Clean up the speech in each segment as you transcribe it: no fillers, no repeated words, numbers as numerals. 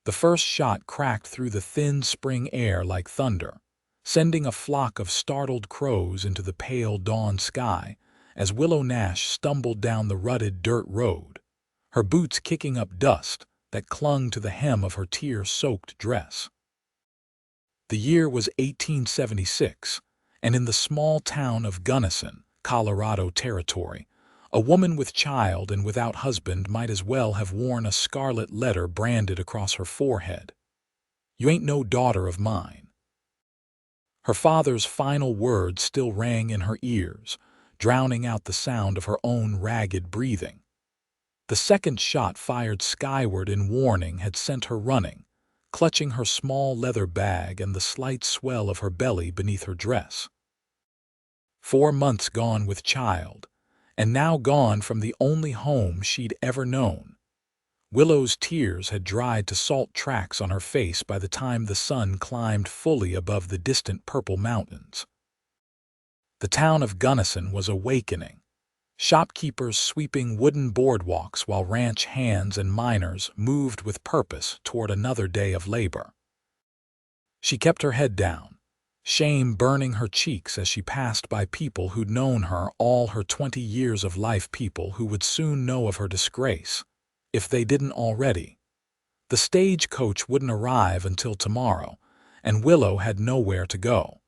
The first shot cracked through the thin spring air like thunder, sending a flock of startled crows into the pale dawn sky as Willow Nash stumbled down the rutted dirt road, her boots kicking up dust that clung to the hem of her tear-soaked dress. The year was 1876, and in the small town of Gunnison, Colorado Territory, a woman with child and without husband might as well have worn a scarlet letter branded across her forehead. "You ain't no daughter of mine." Her father's final words still rang in her ears, drowning out the sound of her own ragged breathing. The second shot fired skyward in warning had sent her running, clutching her small leather bag and the slight swell of her belly beneath her dress. 4 months gone with child, and now gone from the only home she'd ever known. Willow's tears had dried to salt tracks on her face by the time the sun climbed fully above the distant purple mountains. The town of Gunnison was awakening, shopkeepers sweeping wooden boardwalks while ranch hands and miners moved with purpose toward another day of labor. She kept her head down, shame burning her cheeks as she passed by people who'd known her all her 20 years of life, people who would soon know of her disgrace, if they didn't already. The stagecoach wouldn't arrive until tomorrow, and Willow had nowhere to go.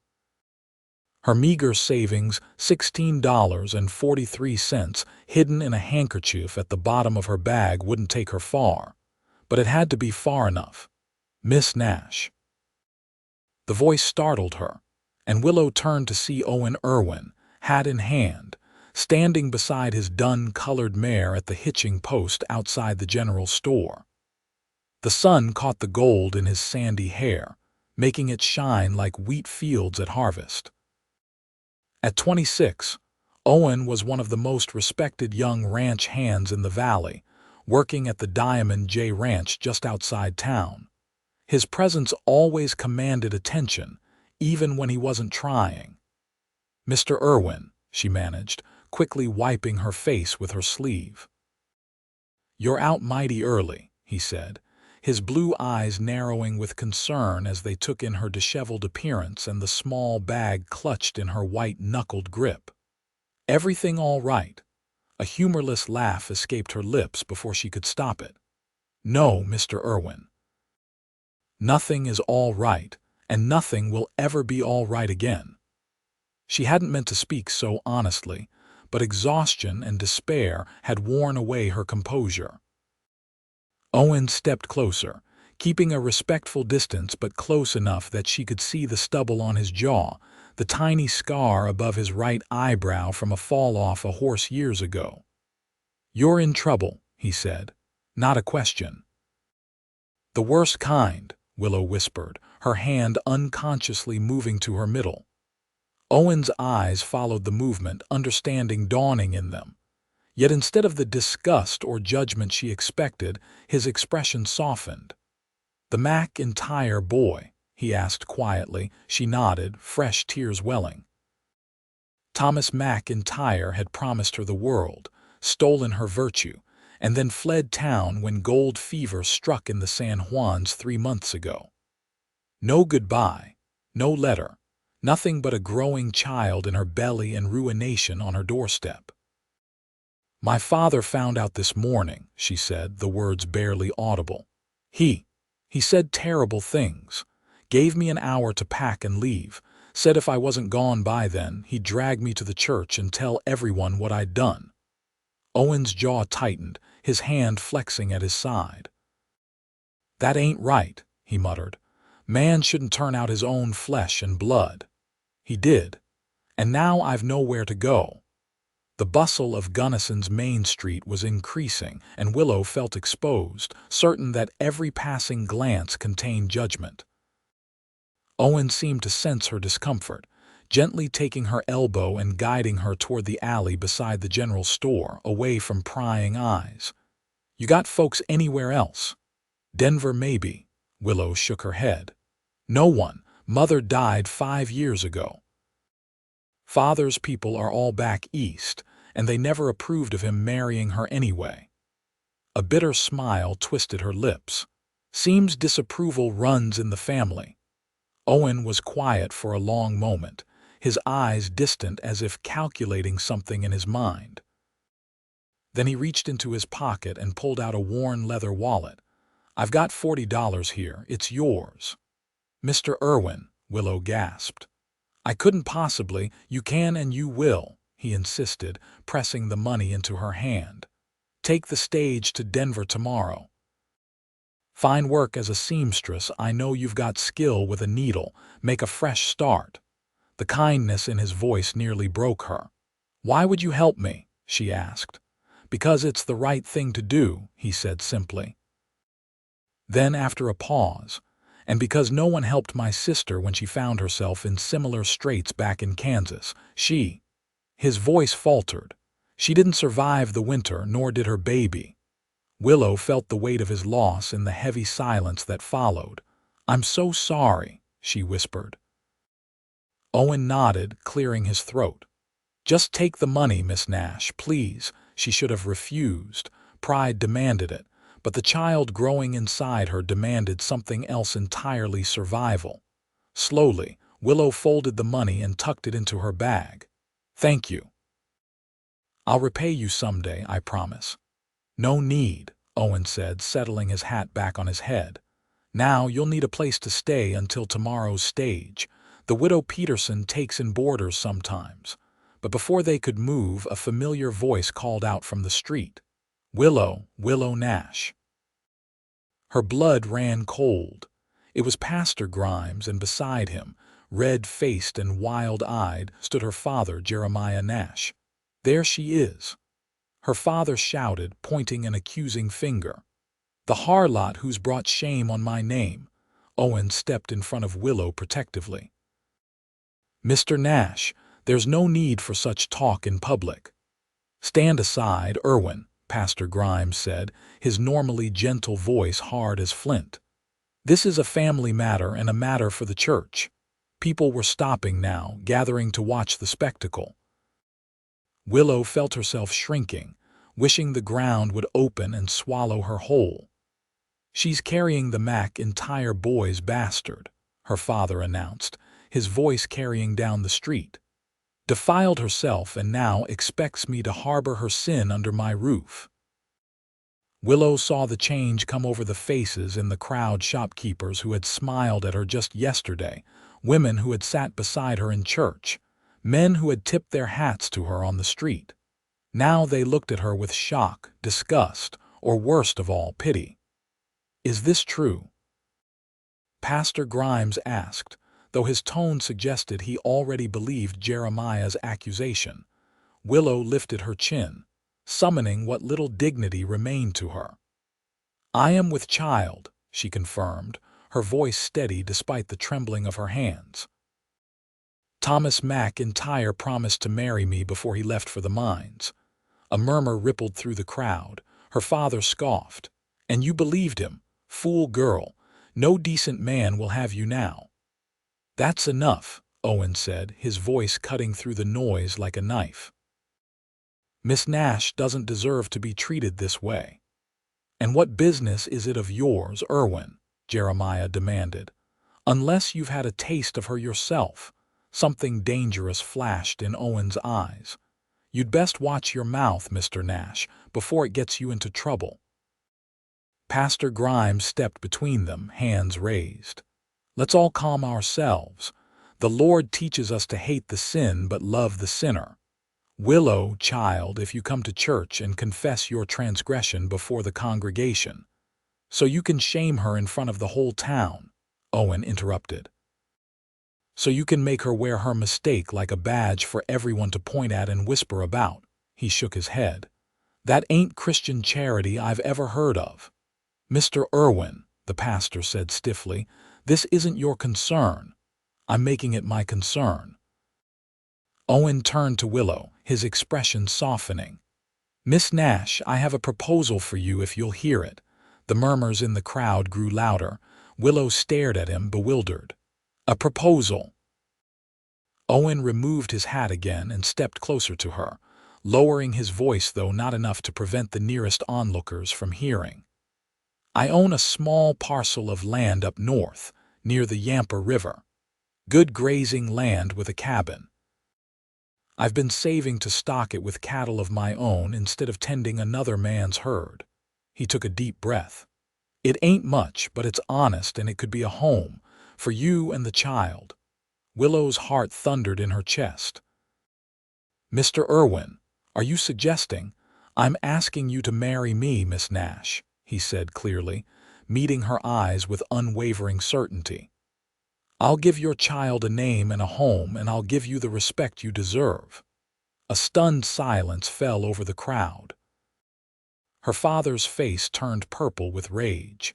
Her meager savings, $16.43, hidden in a handkerchief at the bottom of her bag, wouldn't take her far, but it had to be far enough. "Miss Nash." The voice startled her, and Willow turned to see Owen Irwin, hat in hand, standing beside his dun-colored mare at the hitching post outside the general store. The sun caught the gold in his sandy hair, making it shine like wheat fields at harvest. At 26, Owen was one of the most respected young ranch hands in the valley, working at the Diamond J Ranch just outside town. His presence always commanded attention, even when he wasn't trying. "Mr. Irwin," she managed, quickly wiping her face with her sleeve. "You're out mighty early," he said, his blue eyes narrowing with concern as they took in her disheveled appearance and the small bag clutched in her white-knuckled grip. "Everything all right?" A humorless laugh escaped her lips before she could stop it. "No, Mr. Irwin. Nothing is all right, and nothing will ever be all right again." She hadn't meant to speak so honestly, but exhaustion and despair had worn away her composure. Owen stepped closer, keeping a respectful distance but close enough that she could see the stubble on his jaw, the tiny scar above his right eyebrow from a fall off a horse years ago. "You're in trouble," he said, not a question. "The worst kind," Willow whispered, her hand unconsciously moving to her middle. Owen's eyes followed the movement, understanding dawning in them. Yet instead of the disgust or judgment she expected, his expression softened. "The McIntyre boy?" he asked quietly. She nodded, fresh tears welling. Thomas McIntyre had promised her the world, stolen her virtue, and then fled town when gold fever struck in the San Juans 3 months ago. No goodbye, no letter, nothing but a growing child in her belly and ruination on her doorstep. "My father found out this morning," she said, the words barely audible. He said terrible things, gave me an hour to pack and leave, said if I wasn't gone by then, he'd drag me to the church and tell everyone what I'd done." Owen's jaw tightened, his hand flexing at his side. "That ain't right," he muttered. "Man shouldn't turn out his own flesh and blood. He did, and now I've nowhere to go." The bustle of Gunnison's main street was increasing, and Willow felt exposed, certain that every passing glance contained judgment. Owen seemed to sense her discomfort, gently taking her elbow and guiding her toward the alley beside the general store, away from prying eyes. "You got folks anywhere else?" "Denver, maybe." Willow shook her head. "No one. Mother died 5 years ago. Father's people are all back east, and they never approved of him marrying her anyway." A bitter smile twisted her lips. Seems disapproval runs in the family. Owen was quiet for a long moment, his eyes distant as if calculating something in his mind. Then he reached into his pocket and pulled out a worn leather wallet. "I've got $40 here. It's yours." "Mr. Irwin," Willow gasped. "I couldn't possibly." "You can and you will," he insisted, pressing the money into her hand. "Take the stage to Denver tomorrow. Fine work as a seamstress. I know you've got skill with a needle. Make a fresh start." The kindness in his voice nearly broke her. "Why would you help me?" she asked. "Because it's the right thing to do," he said simply. Then, after a pause, "And because no one helped my sister when she found herself in similar straits back in Kansas. His voice faltered. "She didn't survive the winter, nor did her baby." Willow felt the weight of his loss in the heavy silence that followed. "I'm so sorry," she whispered. Owen nodded, clearing his throat. "Just take the money, Miss Nash, please." She should have refused. Pride demanded it, but the child growing inside her demanded something else entirely: survival. Slowly, Willow folded the money and tucked it into her bag. "Thank you. I'll repay you someday, I promise." "No need," Owen said, settling his hat back on his head. "Now you'll need a place to stay until tomorrow's stage. The widow Peterson takes in boarders sometimes." But before they could move, a familiar voice called out from the street. Willow Nash." Her blood ran cold. It was Pastor Grimes, and beside him, red-faced and wild-eyed, stood her father, Jeremiah Nash. "There she is," her father shouted, pointing an accusing finger. "The harlot who's brought shame on my name." Owen stepped in front of Willow protectively. "Mr. Nash, there's no need for such talk in public." "Stand aside, Irwin," Pastor Grimes said, his normally gentle voice hard as flint. "This is a family matter and a matter for the church." People were stopping now, gathering to watch the spectacle. Willow felt herself shrinking, wishing the ground would open and swallow her whole. "She's carrying the entire boy's bastard," her father announced, his voice carrying down the street. "Defiled herself and now expects me to harbor her sin under my roof." Willow saw the change come over the faces in the crowd: shopkeepers who had smiled at her just yesterday, women who had sat beside her in church, men who had tipped their hats to her on the street. Now they looked at her with shock, disgust, or worst of all, pity. "Is this true?" Pastor Grimes asked, though his tone suggested he already believed Jeremiah's accusation. Willow lifted her chin, summoning what little dignity remained to her. "I am with child," she confirmed, her voice steady despite the trembling of her hands. "Thomas McIntyre promised to marry me before he left for the mines." A murmur rippled through the crowd. Her father scoffed. "And you believed him? Fool girl. No decent man will have you now." "That's enough," Owen said, his voice cutting through the noise like a knife. "Miss Nash doesn't deserve to be treated this way." "And what business is it of yours, Irwin?" Jeremiah demanded. "Unless you've had a taste of her yourself." Something dangerous flashed in Owen's eyes. "You'd best watch your mouth, Mr. Nash, before it gets you into trouble." Pastor Grimes stepped between them, hands raised. "Let's all calm ourselves. The Lord teaches us to hate the sin but love the sinner. Willow, child, if you come to church and confess your transgression before the congregation, so you can shame her in front of the whole town," Owen interrupted. "So you can make her wear her mistake like a badge for everyone to point at and whisper about." He shook his head. "That ain't Christian charity I've ever heard of." "Mr. Irwin," the pastor said stiffly, "this isn't your concern. I'm making it my concern." Owen turned to Willow, his expression softening. "Miss Nash, I have a proposal for you if you'll hear it." The murmurs in the crowd grew louder. Willow stared at him, bewildered. "A proposal?" Owen removed his hat again and stepped closer to her, lowering his voice, though not enough to prevent the nearest onlookers from hearing. I own a small parcel of land up north, near the Yampa River. Good grazing land with a cabin. I've been saving to stock it with cattle of my own instead of tending another man's herd. He took a deep breath. It ain't much, but it's honest, and it could be a home for you and the child. Willow's heart thundered in her chest. Mr. Irwin, are you suggesting? I'm asking you to marry me, Miss Nash, he said clearly, meeting her eyes with unwavering certainty. I'll give your child a name and a home, and I'll give you the respect you deserve. A stunned silence fell over the crowd. Her father's face turned purple with rage.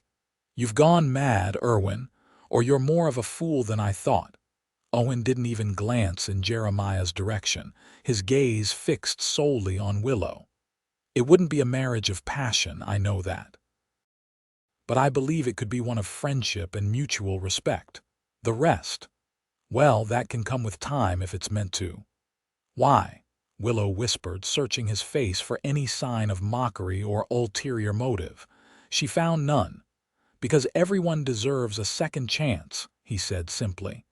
You've gone mad, Irwin, or you're more of a fool than I thought. Owen didn't even glance in Jeremiah's direction, his gaze fixed solely on Willow. It wouldn't be a marriage of passion, I know that. But I believe it could be one of friendship and mutual respect. The rest, well, that can come with time if it's meant to. Why? Willow whispered, searching his face for any sign of mockery or ulterior motive. She found none. Because everyone deserves a second chance, he said simply.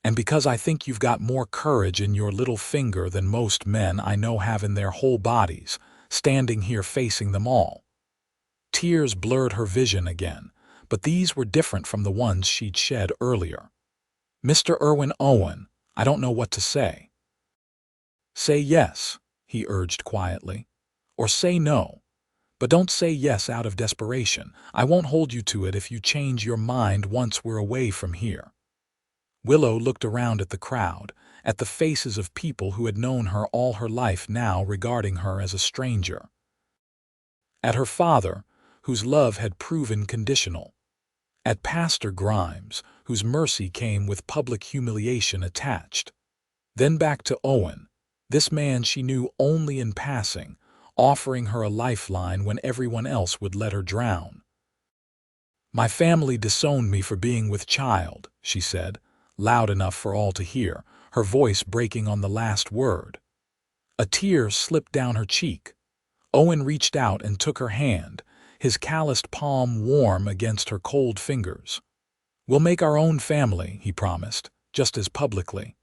And because I think you've got more courage in your little finger than most men I know have in their whole bodies, standing here facing them all. Tears blurred her vision again, but these were different from the ones she'd shed earlier. Mr. Irwin Owen, I don't know what to say. Say yes, he urged quietly, or say no. But don't say yes out of desperation. I won't hold you to it if you change your mind once we're away from here. Willow looked around at the crowd, at the faces of people who had known her all her life now regarding her as a stranger. At her father, whose love had proven conditional. At Pastor Grimes, whose mercy came with public humiliation attached. Then back to Owen, this man she knew only in passing, offering her a lifeline when everyone else would let her drown. My family disowned me for being with child, she said, loud enough for all to hear, her voice breaking on the last word. A tear slipped down her cheek. Owen reached out and took her hand, his calloused palm warm against her cold fingers. We'll make our own family, he promised, just as publicly.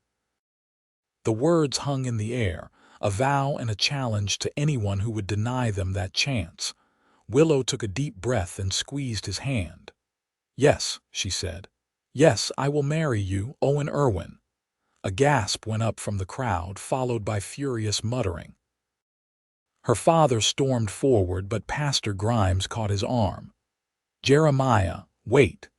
The words hung in the air, a vow and a challenge to anyone who would deny them that chance. Willow took a deep breath and squeezed his hand. Yes, she said. Yes, I will marry you, Owen Irwin. A gasp went up from the crowd, followed by furious muttering. Her father stormed forward, but Pastor Grimes caught his arm. Jeremiah, wait.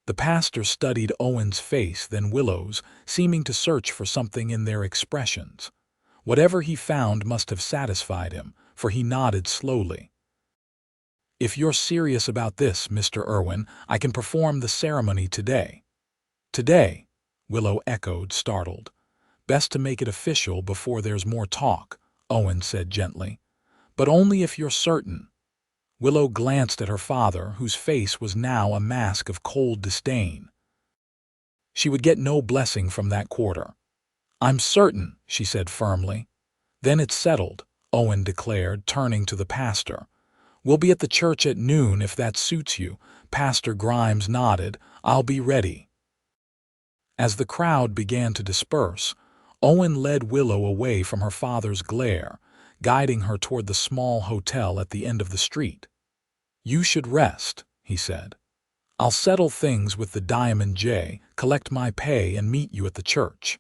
The pastor studied Owen's face, then Willow's, seeming to search for something in their expressions. Whatever he found must have satisfied him, for he nodded slowly. If you're serious about this, Mr. Irwin, I can perform the ceremony today. Today, Willow echoed, startled. Best to make it official before there's more talk, Owen said gently. But only if you're certain. Willow glanced at her father, whose face was now a mask of cold disdain. She would get no blessing from that quarter. I'm certain, she said firmly. Then it's settled, Owen declared, turning to the pastor. We'll be at the church at noon if that suits you. Pastor Grimes nodded. I'll be ready. As the crowd began to disperse, Owen led Willow away from her father's glare, guiding her toward the small hotel at the end of the street. You should rest, he said. I'll settle things with the Diamond J, collect my pay, and meet you at the church.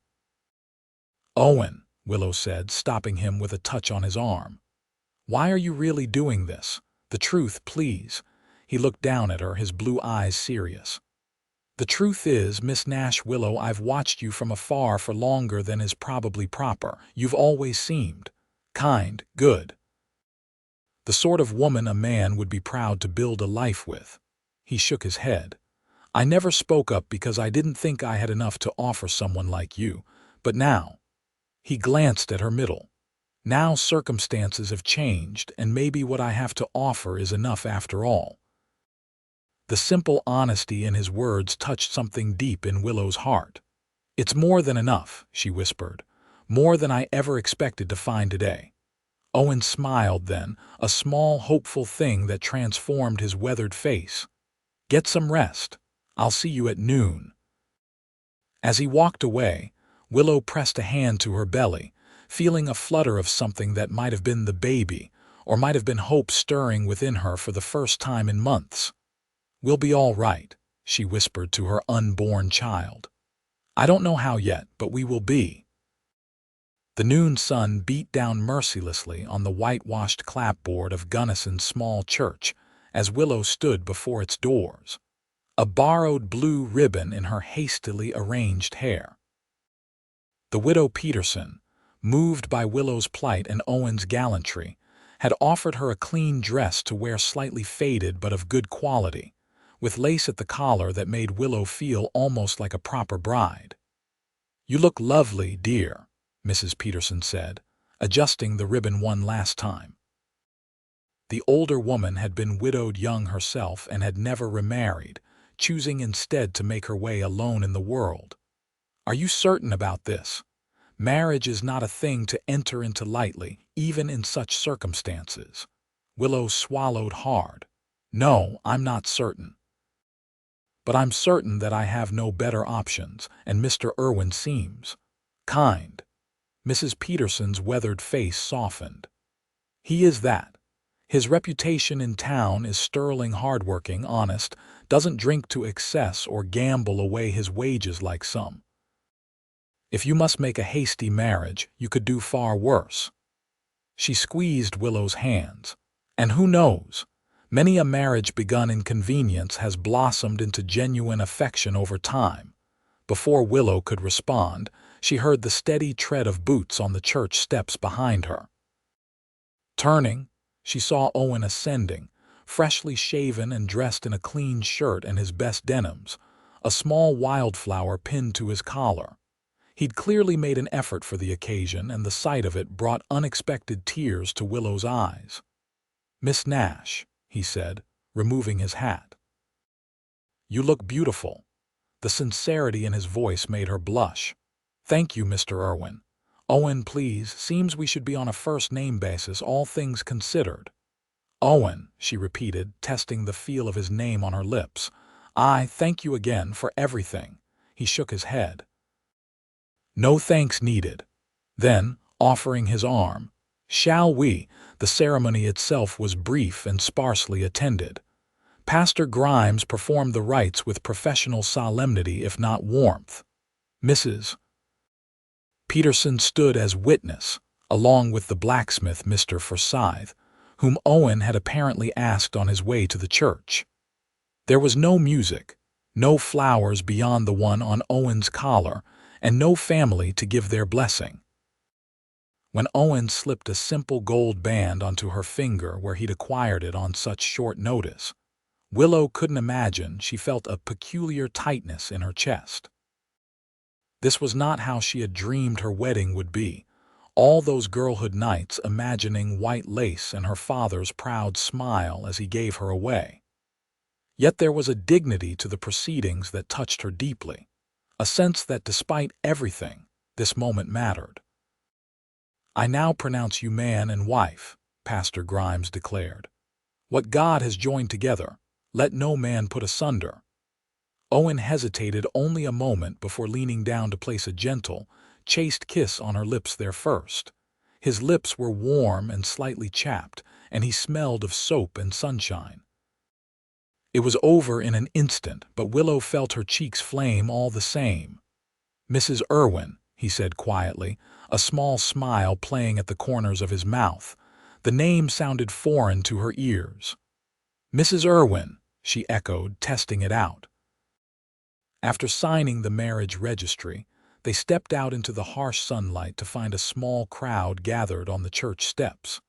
Owen, Willow said, stopping him with a touch on his arm. Why are you really doing this? The truth, please. He looked down at her, his blue eyes serious. The truth is, Miss Nash Willow, I've watched you from afar for longer than is probably proper. You've always seemed kind, good. The sort of woman a man would be proud to build a life with. He shook his head. I never spoke up because I didn't think I had enough to offer someone like you, but now. He glanced at her middle. Now circumstances have changed, and maybe what I have to offer is enough after all. The simple honesty in his words touched something deep in Willow's heart. It's more than enough, she whispered. More than I ever expected to find today. Owen smiled then, a small, hopeful thing that transformed his weathered face. "Get some rest. I'll see you at noon." As he walked away, Willow pressed a hand to her belly, feeling a flutter of something that might have been the baby, or might have been hope stirring within her for the first time in months. "We'll be all right," she whispered to her unborn child. "I don't know how yet, but we will be." The noon sun beat down mercilessly on the whitewashed clapboard of Gunnison's small church as Willow stood before its doors, a borrowed blue ribbon in her hastily arranged hair. The widow Peterson, moved by Willow's plight and Owen's gallantry, had offered her a clean dress to wear, slightly faded but of good quality, with lace at the collar that made Willow feel almost like a proper bride. "You look lovely, dear," Mrs. Peterson said, adjusting the ribbon one last time. The older woman had been widowed young herself and had never remarried, choosing instead to make her way alone in the world. "Are you certain about this? Marriage is not a thing to enter into lightly, even in such circumstances." Willow swallowed hard. "No, I'm not certain. But I'm certain that I have no better options, and Mr. Irwin seems kind." Mrs. Peterson's weathered face softened. "He is that. His reputation in town is sterling, hardworking, honest, doesn't drink to excess or gamble away his wages like some. If you must make a hasty marriage, you could do far worse." She squeezed Willow's hands. "And who knows? Many a marriage begun in convenience has blossomed into genuine affection over time." Before Willow could respond, she heard the steady tread of boots on the church steps behind her. Turning, she saw Owen ascending, freshly shaven and dressed in a clean shirt and his best denims, a small wildflower pinned to his collar. He'd clearly made an effort for the occasion, and the sight of it brought unexpected tears to Willow's eyes. "Miss Nash," he said, removing his hat. "You look beautiful." The sincerity in his voice made her blush. "Thank you, Mr. Irwin. Owen, please. Seems we should be on a first-name basis, all things considered." "Owen," she repeated, testing the feel of his name on her lips. "I thank you again for everything." He shook his head. "No thanks needed." Then, offering his arm, "Shall we?" The ceremony itself was brief and sparsely attended. Pastor Grimes performed the rites with professional solemnity if not warmth. Mrs. Peterson stood as witness, along with the blacksmith, Mr. Forsyth, whom Owen had apparently asked on his way to the church. There was no music, no flowers beyond the one on Owen's collar, and no family to give their blessing. When Owen slipped a simple gold band onto her finger where he'd acquired it on such short notice, Willow couldn't imagine she felt a peculiar tightness in her chest. This was not how she had dreamed her wedding would be, all those girlhood nights imagining white lace and her father's proud smile as he gave her away. Yet there was a dignity to the proceedings that touched her deeply, a sense that despite everything, this moment mattered. "I now pronounce you man and wife," Pastor Grimes declared. "What God has joined together, let no man put asunder." Owen hesitated only a moment before leaning down to place a gentle, chaste kiss on her lips there first. His lips were warm and slightly chapped, and he smelled of soap and sunshine. It was over in an instant, but Willow felt her cheeks flame all the same. "Mrs. Irwin," he said quietly, a small smile playing at the corners of his mouth. The name sounded foreign to her ears. "Mrs. Irwin," she echoed, testing it out. After signing the marriage registry, they stepped out into the harsh sunlight to find a small crowd gathered on the church steps.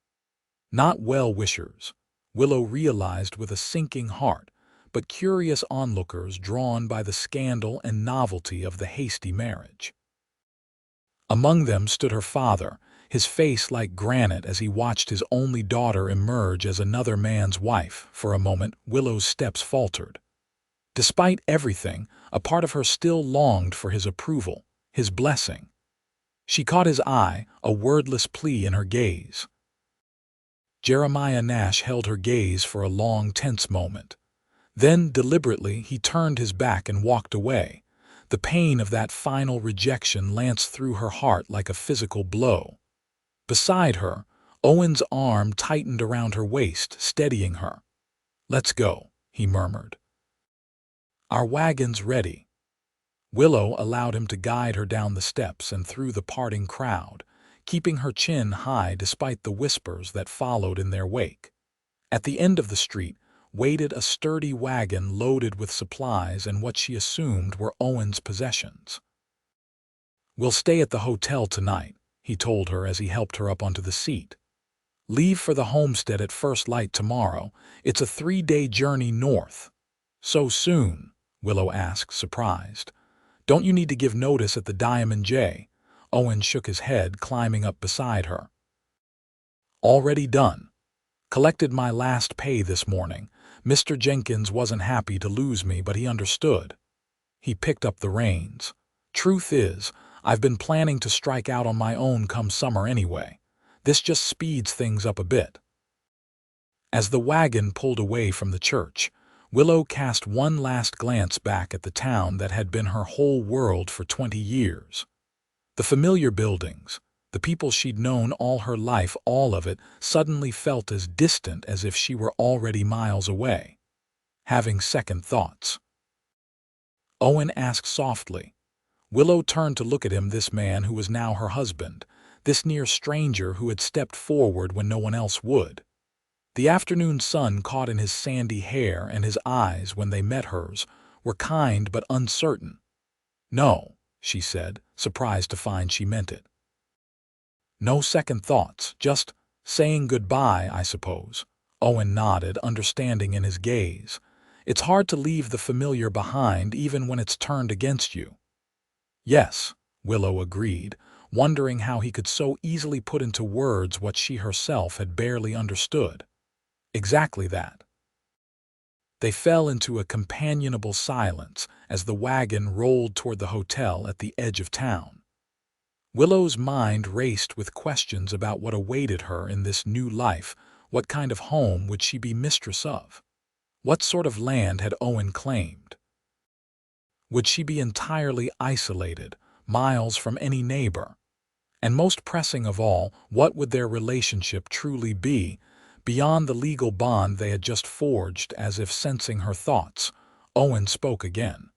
Not well-wishers, Willow realized with a sinking heart, but curious onlookers drawn by the scandal and novelty of the hasty marriage. Among them stood her father, his face like granite as he watched his only daughter emerge as another man's wife. For a moment, Willow's steps faltered. Despite everything, a part of her still longed for his approval, his blessing. She caught his eye, a wordless plea in her gaze. Jeremiah Nash held her gaze for a long, tense moment. Then, deliberately, he turned his back and walked away. The pain of that final rejection lanced through her heart like a physical blow. Beside her, Owen's arm tightened around her waist, steadying her. "Let's go," he murmured. "Our wagon's ready." Willow allowed him to guide her down the steps and through the parting crowd, keeping her chin high despite the whispers that followed in their wake. At the end of the street waited a sturdy wagon loaded with supplies and what she assumed were Owen's possessions. "We'll stay at the hotel tonight," he told her as he helped her up onto the seat. "Leave for the homestead at first light tomorrow. It's a 3-day journey north." "So soon?" Willow asked, surprised. "Don't you need to give notice at the Diamond J?" Owen shook his head, climbing up beside her. "Already done. Collected my last pay this morning. Mr. Jenkins wasn't happy to lose me, but he understood." He picked up the reins. "Truth is, I've been planning to strike out on my own come summer anyway. This just speeds things up a bit." As the wagon pulled away from the church, Willow cast one last glance back at the town that had been her whole world for 20 years. The familiar buildings, the people she'd known all her life, all of it suddenly felt as distant as if she were already miles away. Having second thoughts, Owen asked softly. Willow turned to look at him, this man who was now her husband, this near stranger who had stepped forward when no one else would. The afternoon sun caught in his sandy hair, and his eyes, when they met hers, were kind but uncertain. "No," she said, surprised to find she meant it. "No second thoughts, just saying goodbye, I suppose." Owen nodded, understanding in his gaze. "It's hard to leave the familiar behind, even when it's turned against you." "Yes," Willow agreed, wondering how he could so easily put into words what she herself had barely understood. "Exactly that." They fell into a companionable silence as the wagon rolled toward the hotel at the edge of town. Willow's mind raced with questions about what awaited her in this new life. What kind of home would she be mistress of? What sort of land had Owen claimed? Would she be entirely isolated, miles from any neighbor? And most pressing of all, what would their relationship truly be, beyond the legal bond they had just forged? As if sensing her thoughts, Owen spoke again.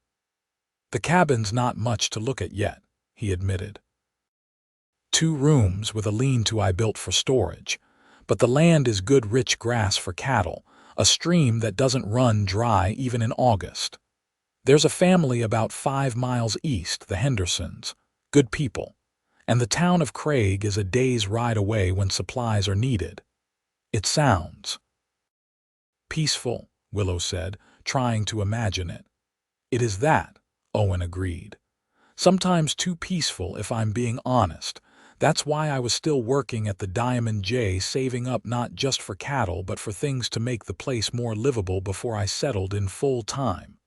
"The cabin's not much to look at yet," he admitted. "2 rooms with a lean-to I built for storage. But the land is good rich grass for cattle, a stream that doesn't run dry even in August. There's a family about 5 miles east, the Hendersons, good people, and the town of Craig is a day's ride away when supplies are needed." "It sounds peaceful," Willow said, trying to imagine it. "It is that," Owen agreed. "Sometimes too peaceful, if I'm being honest. That's why I was still working at the Diamond J, saving up not just for cattle but for things to make the place more livable before I settled in full time."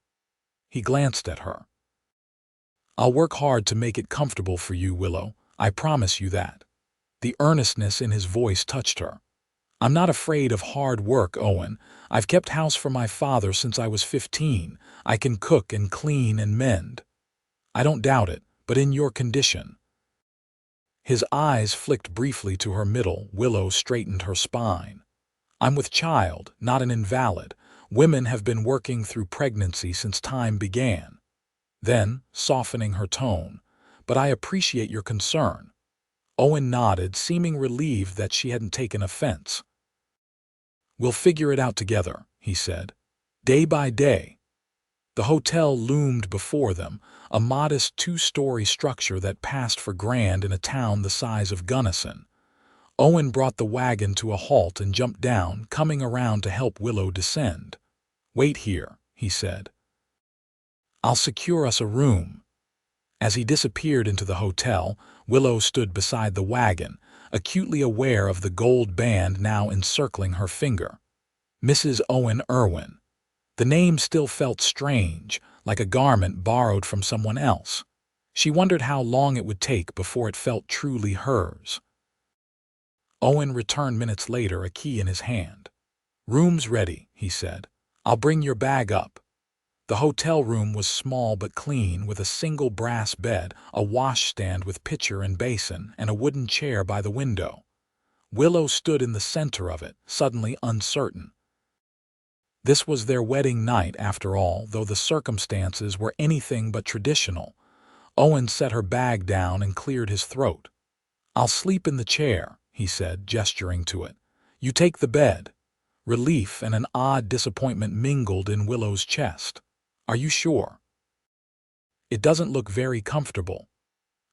He glanced at her. "I'll work hard to make it comfortable for you, Willow. I promise you that." The earnestness in his voice touched her. "I'm not afraid of hard work, Owen. I've kept house for my father since I was 15. I can cook and clean and mend." "I don't doubt it, but in your condition." His eyes flicked briefly to her middle. Willow straightened her spine. "I'm with child, not an invalid. Women have been working through pregnancy since time began." Then, softening her tone, "But I appreciate your concern." Owen nodded, seeming relieved that she hadn't taken offense. "We'll figure it out together," he said. "Day by day." The hotel loomed before them, a modest 2-story structure that passed for grand in a town the size of Gunnison. Owen brought the wagon to a halt and jumped down, coming around to help Willow descend. "Wait here," he said. "I'll secure us a room." As he disappeared into the hotel, Willow stood beside the wagon, acutely aware of the gold band now encircling her finger. Mrs. Owen Irwin. The name still felt strange, like a garment borrowed from someone else. She wondered how long it would take before it felt truly hers. Owen returned minutes later, a key in his hand. "Room's ready," he said. "I'll bring your bag up." The hotel room was small but clean, with a single brass bed, a washstand with pitcher and basin, and a wooden chair by the window. Willow stood in the center of it, suddenly uncertain. This was their wedding night, after all, though the circumstances were anything but traditional. Owen set her bag down and cleared his throat. "I'll sleep in the chair," he said, gesturing to it. "You take the bed." Relief and an odd disappointment mingled in Willow's chest. "Are you sure? It doesn't look very comfortable."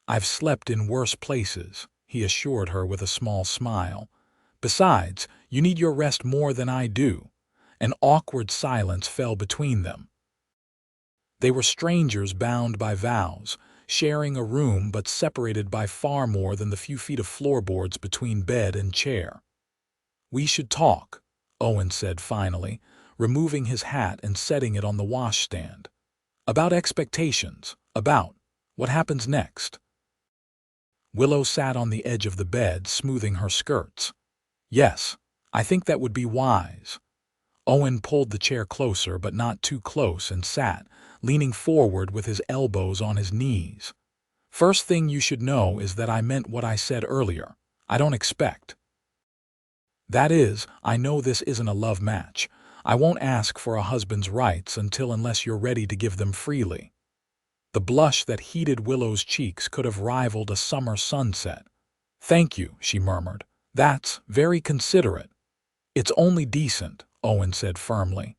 "I've slept in worse places," he assured her with a small smile. "Besides, you need your rest more than I do." An awkward silence fell between them. They were strangers bound by vows, sharing a room but separated by far more than the few feet of floorboards between bed and chair. "We should talk," Owen said finally, removing his hat and setting it on the washstand. "About expectations, about what happens next." Willow sat on the edge of the bed, smoothing her skirts. "Yes, I think that would be wise." Owen pulled the chair closer, but not too close, and sat, leaning forward with his elbows on his knees. "First thing you should know is that I meant what I said earlier. I don't expect. That is, I know this isn't a love match. I won't ask for a husband's rights unless you're ready to give them freely." The blush that heated Willow's cheeks could have rivaled a summer sunset. "Thank you," she murmured. "That's very considerate." "It's only decent," Owen said firmly.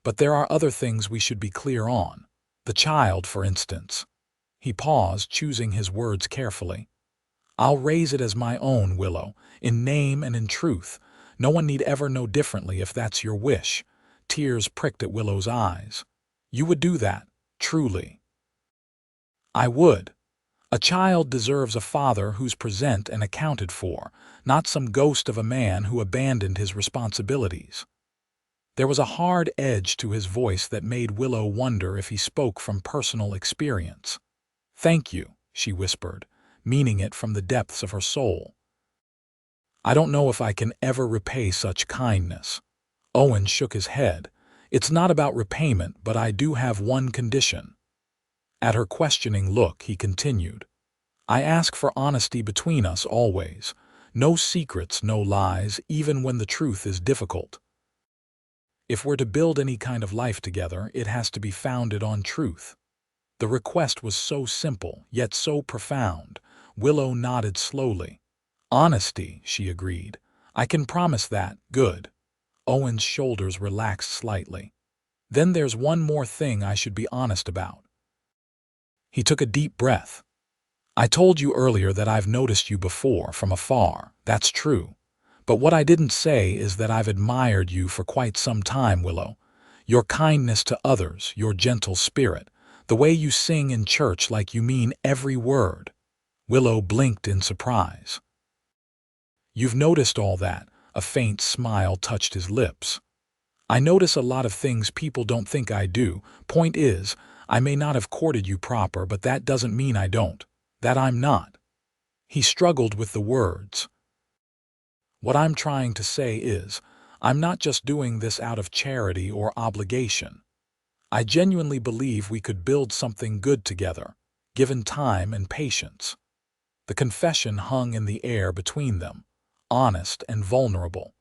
"But there are other things we should be clear on. The child, for instance." He paused, choosing his words carefully. "I'll raise it as my own, Willow, in name and in truth. No one need ever know differently if that's your wish." Tears pricked at Willow's eyes. "You would do that, truly?" "I would. A child deserves a father who's present and accounted for, not some ghost of a man who abandoned his responsibilities." There was a hard edge to his voice that made Willow wonder if he spoke from personal experience. "Thank you," she whispered, meaning it from the depths of her soul. "I don't know if I can ever repay such kindness." Owen shook his head. "It's not about repayment, but I do have one condition." At her questioning look, he continued, "I ask for honesty between us always. No secrets, no lies, even when the truth is difficult. If we're to build any kind of life together, it has to be founded on truth." The request was so simple, yet so profound. Willow nodded slowly. "Honesty," she agreed. "I can promise that." "Good." Owen's shoulders relaxed slightly. "Then there's one more thing I should be honest about." He took a deep breath. "I told you earlier that I've noticed you before, from afar. That's true. But what I didn't say is that I've admired you for quite some time, Willow. Your kindness to others, your gentle spirit, the way you sing in church like you mean every word." Willow blinked in surprise. "You've noticed all that?" A faint smile touched his lips. "I notice a lot of things people don't think I do. Point is, I may not have courted you proper, but that doesn't mean I don't. That I'm not." He struggled with the words. "What I'm trying to say is, I'm not just doing this out of charity or obligation. I genuinely believe we could build something good together, given time and patience." The confession hung in the air between them, honest and vulnerable.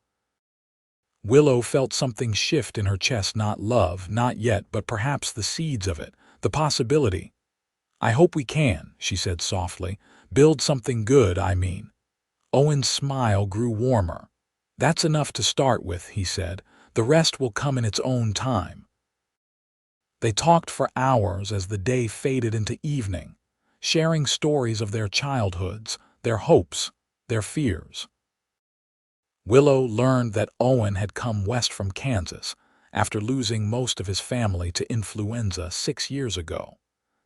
Willow felt something shift in her chest, not love, not yet, but perhaps the seeds of it, the possibility. "I hope we can," she said softly. "Build something good, I mean." Owen's smile grew warmer. "That's enough to start with," he said. "The rest will come in its own time." They talked for hours as the day faded into evening, sharing stories of their childhoods, their hopes, their fears. Willow learned that Owen had come west from Kansas after losing most of his family to influenza 6 years ago,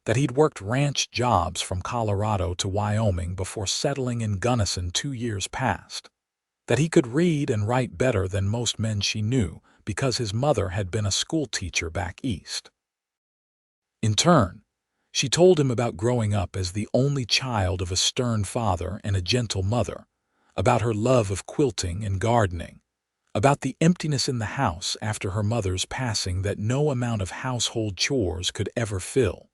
that he'd worked ranch jobs from Colorado to Wyoming before settling in Gunnison 2 years past, that he could read and write better than most men she knew because his mother had been a school teacher back east. In turn, she told him about growing up as the only child of a stern father and a gentle mother, about her love of quilting and gardening, about the emptiness in the house after her mother's passing that no amount of household chores could ever fill.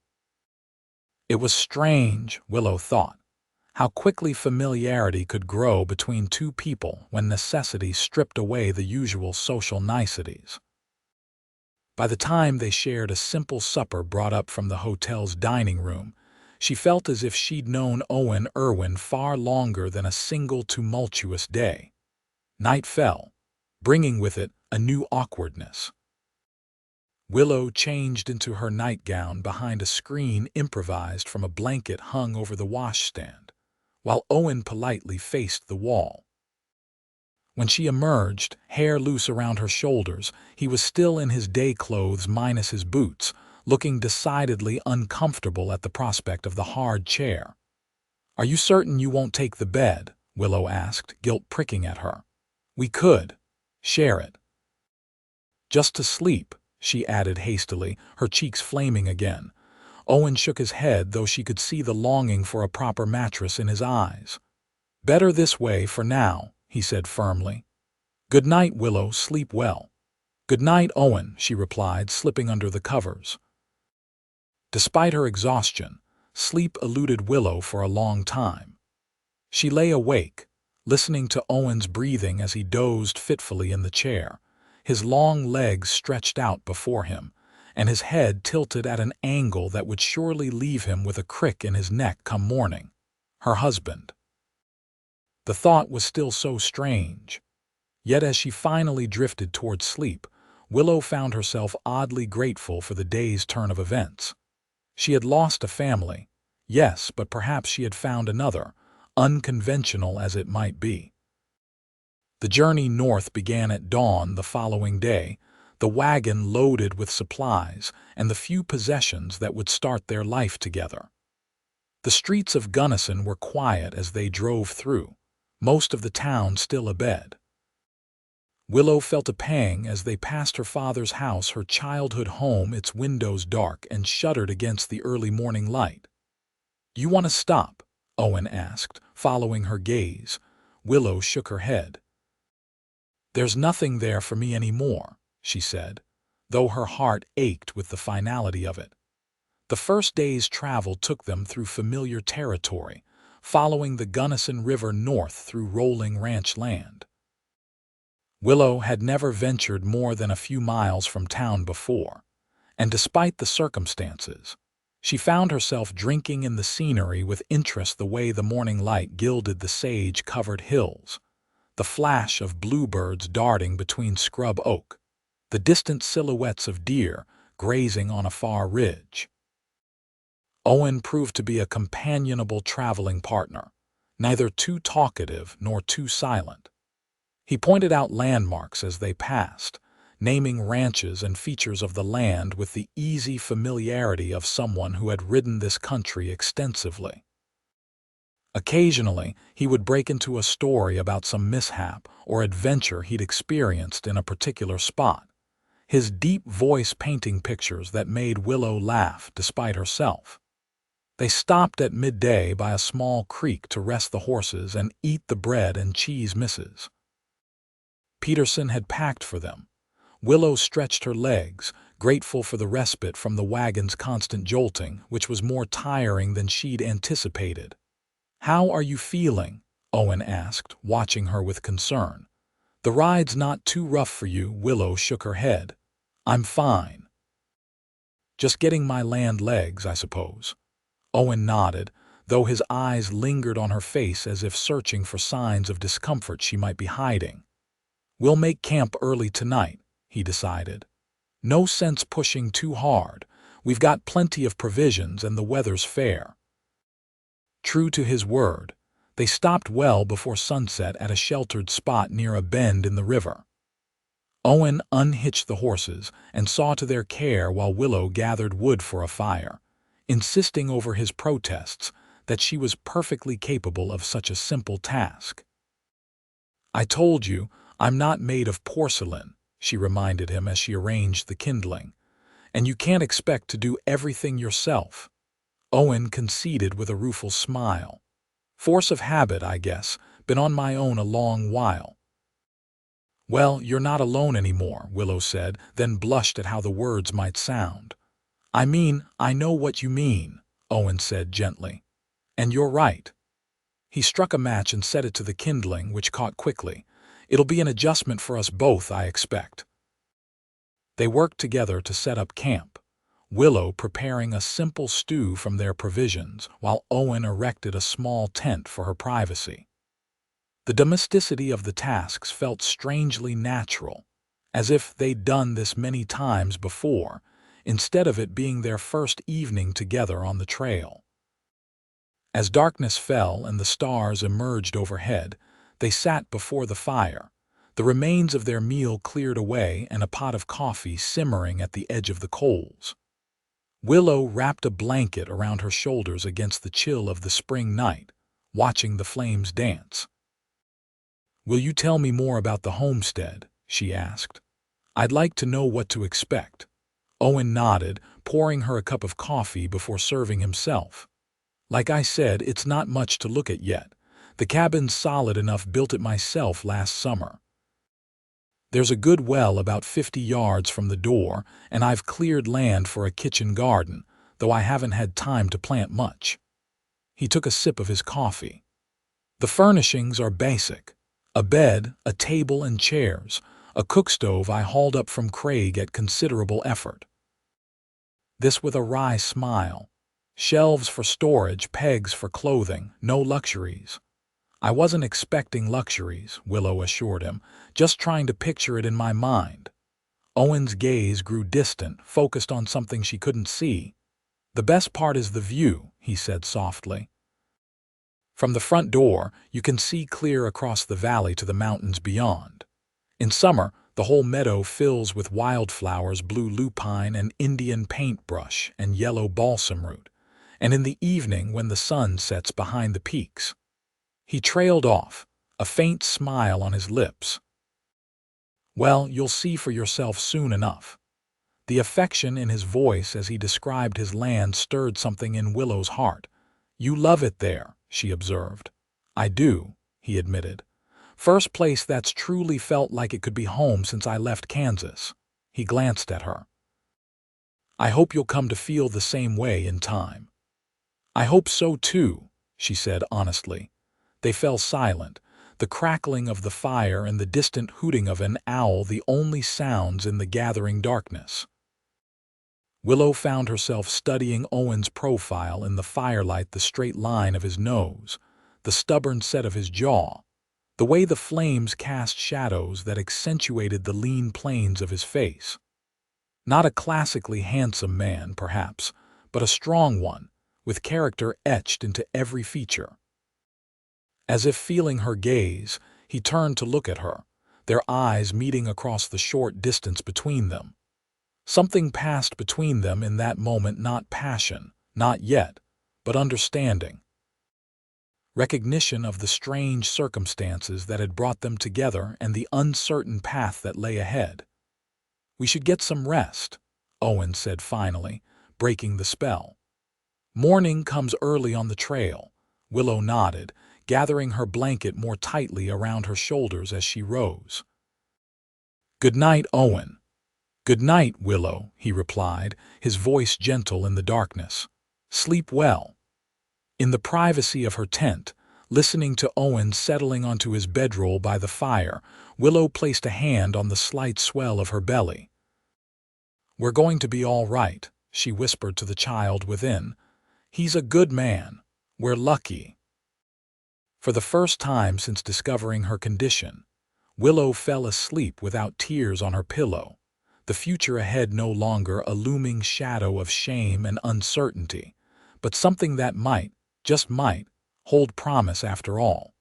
It was strange, Willow thought, how quickly familiarity could grow between two people when necessity stripped away the usual social niceties. By the time they shared a simple supper brought up from the hotel's dining room, she felt as if she'd known Owen Irwin far longer than a single tumultuous day. Night fell, bringing with it a new awkwardness. Willow changed into her nightgown behind a screen improvised from a blanket hung over the washstand, while Owen politely faced the wall. When she emerged, hair loose around her shoulders, he was still in his day clothes minus his boots, looking decidedly uncomfortable at the prospect of the hard chair. "Are you certain you won't take the bed?" Willow asked, guilt pricking at her. "We could share it." "Just to sleep," she added hastily, her cheeks flaming again. Owen shook his head, though she could see the longing for a proper mattress in his eyes. "Better this way for now," he said firmly. "Good night, Willow, sleep well." "Good night, Owen," she replied, slipping under the covers. Despite her exhaustion, sleep eluded Willow for a long time. She lay awake, listening to Owen's breathing as he dozed fitfully in the chair, his long legs stretched out before him, and his head tilted at an angle that would surely leave him with a crick in his neck come morning. Her husband. The thought was still so strange. Yet as she finally drifted toward sleep, Willow found herself oddly grateful for the day's turn of events. She had lost a family, yes, but perhaps she had found another, unconventional as it might be. The journey north began at dawn the following day, the wagon loaded with supplies and the few possessions that would start their life together. The streets of Gunnison were quiet as they drove through, most of the town still abed. Willow felt a pang as they passed her father's house, her childhood home, its windows dark, and shuddered against the early morning light. "You want to stop?" Owen asked, following her gaze. Willow shook her head. "There's nothing there for me anymore," she said, though her heart ached with the finality of it. The first day's travel took them through familiar territory, following the Gunnison River north through rolling ranch land. Willow had never ventured more than a few miles from town before, and despite the circumstances, she found herself drinking in the scenery with interest, the way the morning light gilded the sage-covered hills, the flash of bluebirds darting between scrub oak, the distant silhouettes of deer grazing on a far ridge. Owen proved to be a companionable traveling partner, neither too talkative nor too silent. He pointed out landmarks as they passed, naming ranches and features of the land with the easy familiarity of someone who had ridden this country extensively. Occasionally, he would break into a story about some mishap or adventure he'd experienced in a particular spot, his deep voice painting pictures that made Willow laugh despite herself. They stopped at midday by a small creek to rest the horses and eat the bread and cheese misses Peterson had packed for them. Willow stretched her legs, grateful for the respite from the wagon's constant jolting, which was more tiring than she'd anticipated. "How are you feeling?" Owen asked, watching her with concern. "The ride's not too rough for you." Willow shook her head. "I'm fine. Just getting my land legs, I suppose." Owen nodded, though his eyes lingered on her face as if searching for signs of discomfort she might be hiding. "We'll make camp early tonight," he decided. "No sense pushing too hard. We've got plenty of provisions and the weather's fair." True to his word, they stopped well before sunset at a sheltered spot near a bend in the river. Owen unhitched the horses and saw to their care while Willow gathered wood for a fire, insisting over his protests that she was perfectly capable of such a simple task. "I told you, I'm not made of porcelain," she reminded him as she arranged the kindling. "And you can't expect to do everything yourself." Owen conceded with a rueful smile. "Force of habit, I guess. Been on my own a long while." "Well, you're not alone anymore," Willow said, then blushed at how the words might sound. "I mean, I know what you mean," Owen said gently. "And you're right." He struck a match and set it to the kindling, which caught quickly. "It'll be an adjustment for us both, I expect." They worked together to set up camp, Willow preparing a simple stew from their provisions, while Owen erected a small tent for her privacy. The domesticity of the tasks felt strangely natural, as if they'd done this many times before, instead of it being their first evening together on the trail. As darkness fell and the stars emerged overhead, they sat before the fire, the remains of their meal cleared away and a pot of coffee simmering at the edge of the coals. Willow wrapped a blanket around her shoulders against the chill of the spring night, watching the flames dance. "Will you tell me more about the homestead?" she asked. "I'd like to know what to expect." Owen nodded, pouring her a cup of coffee before serving himself. "Like I said, it's not much to look at yet. The cabin's solid enough, built it myself last summer. There's a good well about 50 yards from the door, and I've cleared land for a kitchen garden, though I haven't had time to plant much." He took a sip of his coffee. "The furnishings are basic. A bed, a table and chairs, a cookstove I hauled up from Craig at considerable effort." This with a wry smile. "Shelves for storage, pegs for clothing, no luxuries." "I wasn't expecting luxuries," Willow assured him, "just trying to picture it in my mind." Owen's gaze grew distant, focused on something she couldn't see. "The best part is the view," he said softly. "From the front door, you can see clear across the valley to the mountains beyond. In summer, the whole meadow fills with wildflowers, blue lupine and Indian paintbrush and yellow balsam root, and in the evening when the sun sets behind the peaks." He trailed off, a faint smile on his lips. "Well, you'll see for yourself soon enough." The affection in his voice as he described his land stirred something in Willow's heart. "You love it there," she observed. "I do," he admitted. "First place that's truly felt like it could be home since I left Kansas." He glanced at her. "I hope you'll come to feel the same way in time." "I hope so too," she said honestly. They fell silent, the crackling of the fire and the distant hooting of an owl the only sounds in the gathering darkness. Willow found herself studying Owen's profile in the firelight, the straight line of his nose, the stubborn set of his jaw, the way the flames cast shadows that accentuated the lean planes of his face. Not a classically handsome man, perhaps, but a strong one, with character etched into every feature. As if feeling her gaze, he turned to look at her, their eyes meeting across the short distance between them. Something passed between them in that moment, not passion, not yet, but understanding. Recognition of the strange circumstances that had brought them together and the uncertain path that lay ahead. "We should get some rest," Owen said finally, breaking the spell. "Morning comes early on the trail." Willow nodded, gathering her blanket more tightly around her shoulders as she rose. "Good night, Owen." "Good night, Willow," he replied, his voice gentle in the darkness. "Sleep well." In the privacy of her tent, listening to Owen settling onto his bedroll by the fire, Willow placed a hand on the slight swell of her belly. "We're going to be all right," she whispered to the child within. "He's a good man. We're lucky." For the first time since discovering her condition, Willow fell asleep without tears on her pillow, the future ahead no longer a looming shadow of shame and uncertainty, but something that might, just might, hold promise after all.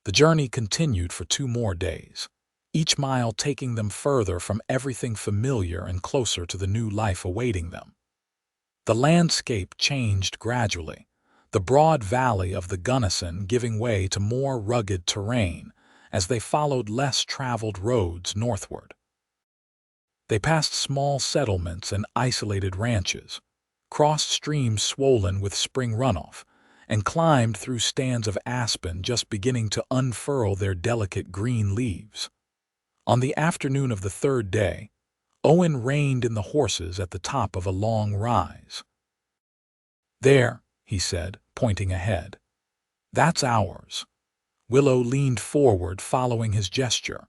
The journey continued for 2 more days, each mile taking them further from everything familiar and closer to the new life awaiting them. The landscape changed gradually, the broad valley of the Gunnison giving way to more rugged terrain as they followed less traveled roads northward. They passed small settlements and isolated ranches, crossed streams swollen with spring runoff, and climbed through stands of aspen just beginning to unfurl their delicate green leaves. On the afternoon of the third day, Owen reined in the horses at the top of a long rise. "There," he said, pointing ahead. "That's ours." Willow leaned forward, following his gesture.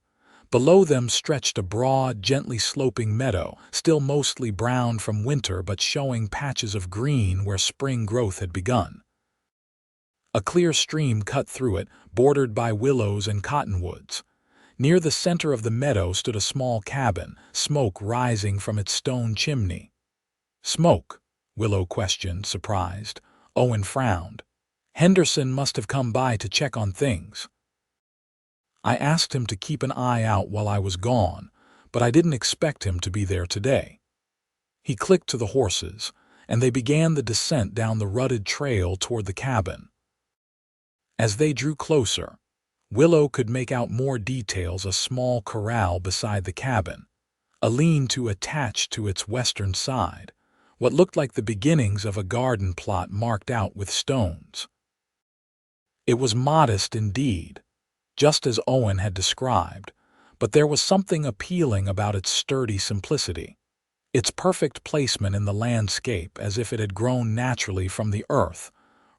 Below them stretched a broad, gently sloping meadow, still mostly brown from winter but showing patches of green where spring growth had begun. A clear stream cut through it, bordered by willows and cottonwoods. Near the center of the meadow stood a small cabin, smoke rising from its stone chimney. "Smoke?" Willow questioned, surprised. Owen frowned. "Henderson must have come by to check on things. I asked him to keep an eye out while I was gone, but I didn't expect him to be there today." He clicked to the horses, and they began the descent down the rutted trail toward the cabin. As they drew closer, Willow could make out more details: a small corral beside the cabin, a lean-to attached to its western side, what looked like the beginnings of a garden plot marked out with stones. It was modest indeed, just as Owen had described, but there was something appealing about its sturdy simplicity, its perfect placement in the landscape, as if it had grown naturally from the earth,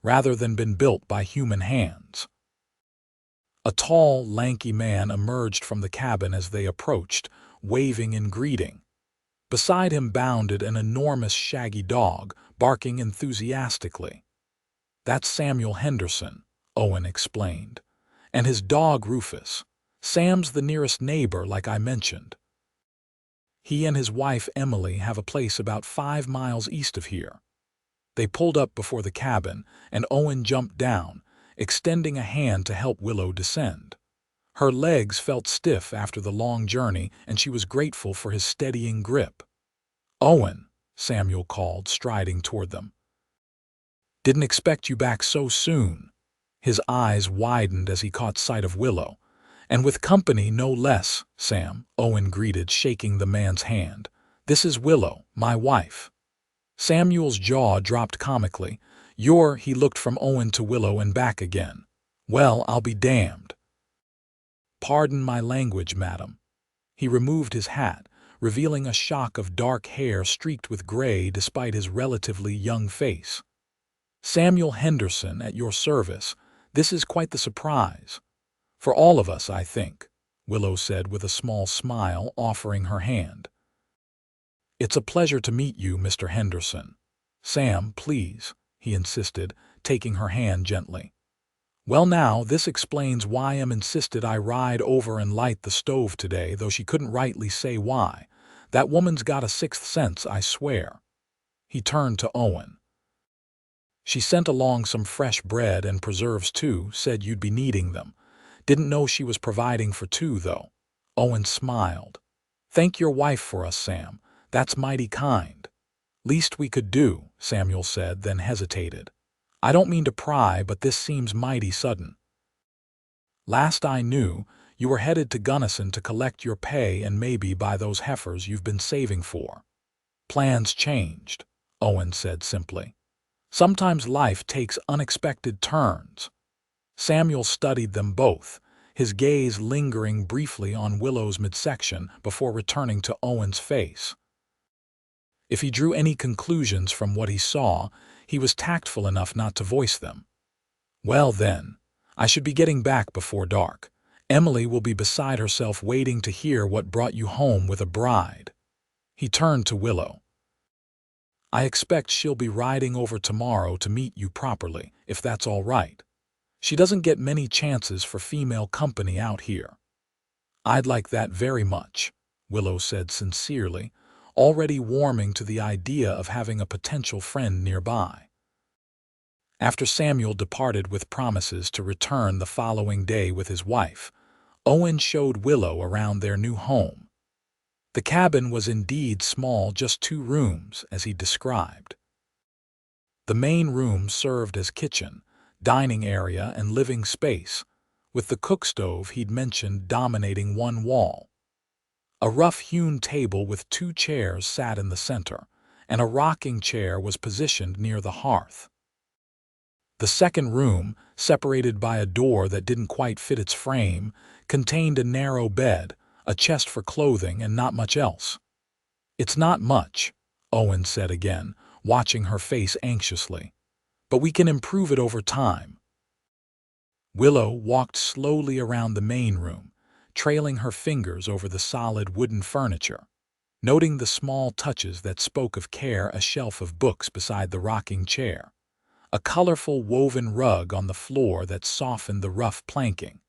rather than been built by human hands. A tall, lanky man emerged from the cabin as they approached, waving in greeting. Beside him bounded an enormous shaggy dog, barking enthusiastically. "That's Samuel Henderson," Owen explained, "and his dog Rufus. Sam's the nearest neighbor, like I mentioned. He and his wife Emily have a place about 5 miles east of here." They pulled up before the cabin, and Owen jumped down, extending a hand to help Willow descend. Her legs felt stiff after the long journey, and she was grateful for his steadying grip. "Owen," Samuel called, striding toward them. "Didn't expect you back so soon." His eyes widened as he caught sight of Willow. "And with company, no less, Sam," Owen greeted, shaking the man's hand. "This is Willow, my wife." Samuel's jaw dropped comically. He looked from Owen to Willow and back again. "Well, I'll be damned." "Pardon my language, madam." He removed his hat, revealing a shock of dark hair streaked with gray despite his relatively young face. "Samuel Henderson, at your service. This is quite the surprise. For all of us, I think," Willow said with a small smile, offering her hand. "It's a pleasure to meet you, Mr. Henderson." "Sam, please," he insisted, taking her hand gently. "Well now, this explains why Em insisted I ride over and light the stove today, though she couldn't rightly say why. That woman's got a sixth sense, I swear." He turned to Owen. "She sent along some fresh bread and preserves too, said you'd be needing them. Didn't know she was providing for two, though." Owen smiled. "Thank your wife for us, Sam. That's mighty kind." "Least we could do," Samuel said, then hesitated. "I don't mean to pry, but this seems mighty sudden. Last I knew, you were headed to Gunnison to collect your pay and maybe buy those heifers you've been saving for." "Plans changed," Owen said simply. "Sometimes life takes unexpected turns." Samuel studied them both, his gaze lingering briefly on Willow's midsection before returning to Owen's face. If he drew any conclusions from what he saw, he was tactful enough not to voice them. "Well then, I should be getting back before dark. Emily will be beside herself waiting to hear what brought you home with a bride." He turned to Willow. "I expect she'll be riding over tomorrow to meet you properly, if that's all right. She doesn't get many chances for female company out here." "I'd like that very much," Willow said sincerely, already warming to the idea of having a potential friend nearby. After Samuel departed with promises to return the following day with his wife, Owen showed Willow around their new home. The cabin was indeed small, just 2 rooms, as he described. The main room served as kitchen, dining area, and living space, with the cook stove he'd mentioned dominating one wall. A rough-hewn table with 2 chairs sat in the center, and a rocking chair was positioned near the hearth. The second room, separated by a door that didn't quite fit its frame, contained a narrow bed, a chest for clothing, and not much else. "It's not much," Owen said again, watching her face anxiously. "But we can improve it over time." Willow walked slowly around the main room, trailing her fingers over the solid wooden furniture. Noting the small touches that spoke of care, a shelf of books beside the rocking chair, a colorful woven rug on the floor that softened the rough planking,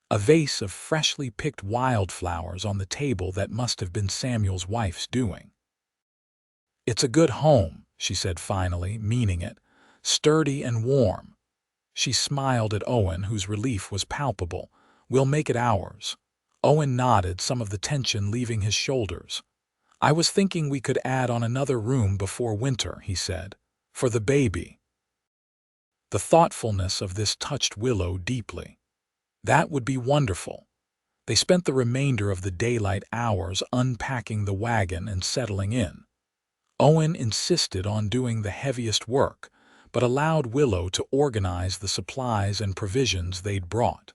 a vase of freshly picked wildflowers on the table that must have been Samuel's wife's doing. "It's a good home," she said finally, meaning it, "sturdy and warm." She smiled at Owen, whose relief was palpable. "We'll make it ours." Owen nodded, some of the tension leaving his shoulders. "I was thinking we could add on another room before winter," he said, "for the baby." The thoughtfulness of this touched Willow deeply. That would be wonderful. They spent the remainder of the daylight hours unpacking the wagon and settling in. Owen insisted on doing the heaviest work, but allowed Willow to organize the supplies and provisions they'd brought.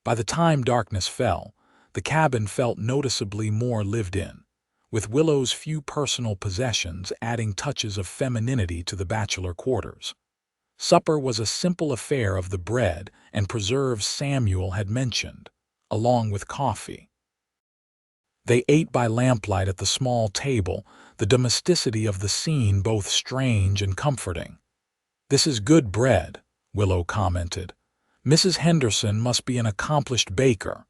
By the time darkness fell, the cabin felt noticeably more lived in, with Willow's few personal possessions adding touches of femininity to the bachelor quarters. Supper was a simple affair of the bread and preserves Samuel had mentioned, along with coffee. They ate by lamplight at the small table, the domesticity of the scene both strange and comforting. "This is good bread," Willow commented. "Mrs. Henderson must be an accomplished baker."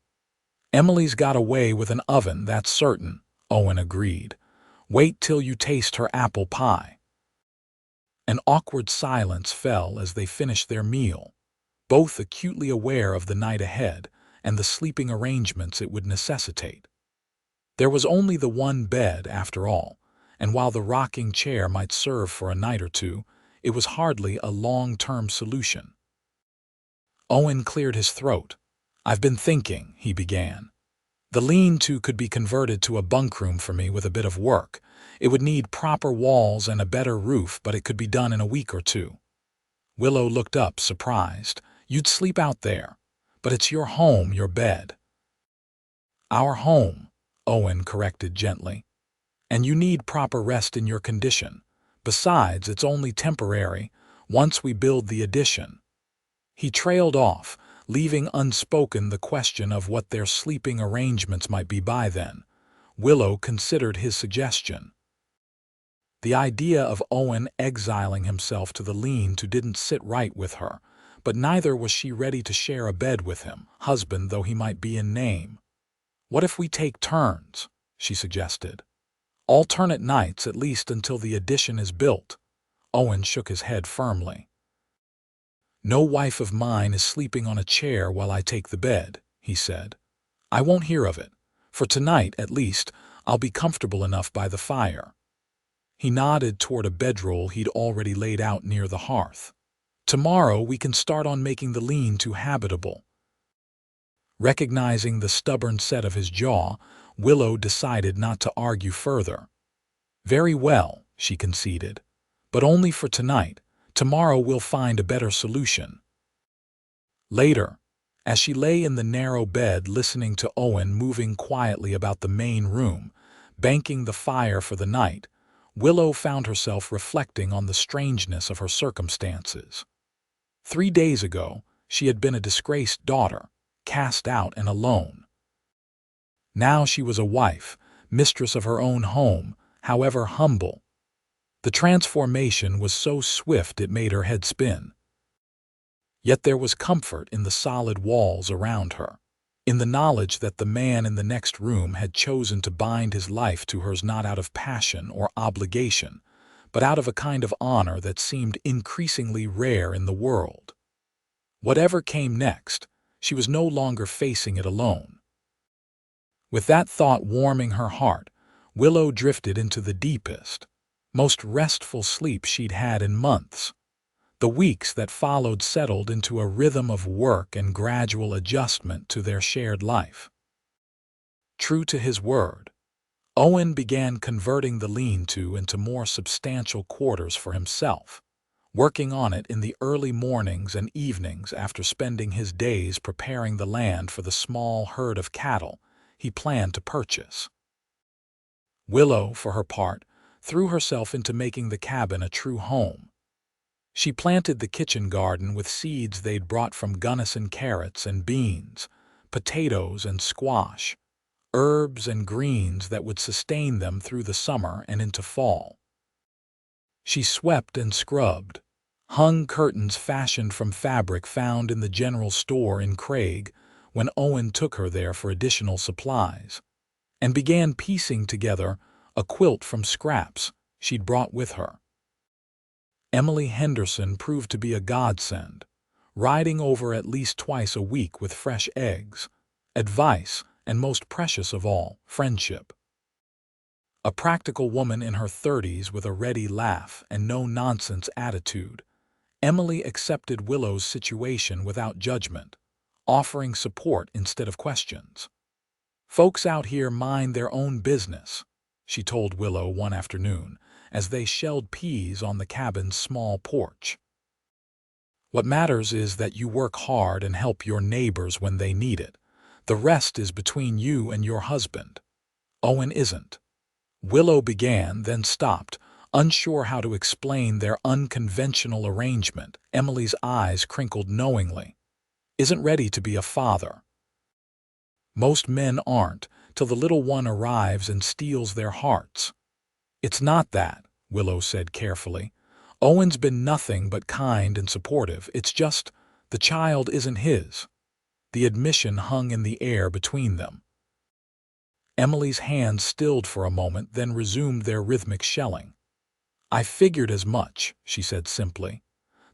"Emily's got away with an oven, that's certain," Owen agreed. "Wait till you taste her apple pie." An awkward silence fell as they finished their meal, both acutely aware of the night ahead and the sleeping arrangements it would necessitate. There was only the one bed, after all, and while the rocking chair might serve for a night or two, it was hardly a long-term solution. Owen cleared his throat. "I've been thinking," he began. "The lean-to could be converted to a bunkroom for me with a bit of work. It would need proper walls and a better roof, but it could be done in a week or two." Willow looked up, surprised. "You'd sleep out there. But it's your home, your bed." "Our home," Owen corrected gently. "And you need proper rest in your condition. Besides, it's only temporary, once we build the addition." He trailed off, leaving unspoken the question of what their sleeping arrangements might be by then. Willow considered his suggestion. The idea of Owen exiling himself to the lean-to didn't sit right with her, but neither was she ready to share a bed with him, husband though he might be in name. "What if we take turns?" she suggested. "Alternate nights, at least until the addition is built." Owen shook his head firmly. "No wife of mine is sleeping on a chair while I take the bed," he said. "I won't hear of it. For tonight, at least, I'll be comfortable enough by the fire." He nodded toward a bedroll he'd already laid out near the hearth. "Tomorrow we can start on making the lean-to habitable." Recognizing the stubborn set of his jaw, Willow decided not to argue further. "Very well," she conceded. "But only for tonight. Tomorrow we'll find a better solution." Later, as she lay in the narrow bed listening to Owen moving quietly about the main room, banking the fire for the night, Willow found herself reflecting on the strangeness of her circumstances. 3 days ago, she had been a disgraced daughter, cast out and alone. Now she was a wife, mistress of her own home, however humble. The transformation was so swift it made her head spin. Yet there was comfort in the solid walls around her, in the knowledge that the man in the next room had chosen to bind his life to hers not out of passion or obligation, but out of a kind of honor that seemed increasingly rare in the world. Whatever came next, she was no longer facing it alone. With that thought warming her heart, Willow drifted into the deepest, most restful sleep she'd had in months. The weeks that followed settled into a rhythm of work and gradual adjustment to their shared life. True to his word, Owen began converting the lean-to into more substantial quarters for himself, working on it in the early mornings and evenings after spending his days preparing the land for the small herd of cattle he planned to purchase. Willow, for her part, threw herself into making the cabin a true home. She planted the kitchen garden with seeds they'd brought from Gunnison carrots and beans, potatoes and squash, herbs and greens that would sustain them through the summer and into fall. She swept and scrubbed, hung curtains fashioned from fabric found in the general store in Craig when Owen took her there for additional supplies, and began piecing together a quilt from scraps she'd brought with her. Emily Henderson proved to be a godsend, riding over at least twice a week with fresh eggs, advice, and most precious of all, friendship. A practical woman in her 30s with a ready laugh and no-nonsense attitude, Emily accepted Willow's situation without judgment, offering support instead of questions. "Folks out here mind their own business," she told Willow one afternoon as they shelled peas on the cabin's small porch. "What matters is that you work hard and help your neighbors when they need it. The rest is between you and your husband. Owen isn't." Willow began, then stopped, unsure how to explain their unconventional arrangement. Emily's eyes crinkled knowingly. "Isn't ready to be a father. Most men aren't, till the little one arrives and steals their hearts." "It's not that," Willow said carefully. "Owen's been nothing but kind and supportive. It's just, the child isn't his." The admission hung in the air between them. Emily's hands stilled for a moment, then resumed their rhythmic shelling. "I figured as much," she said simply.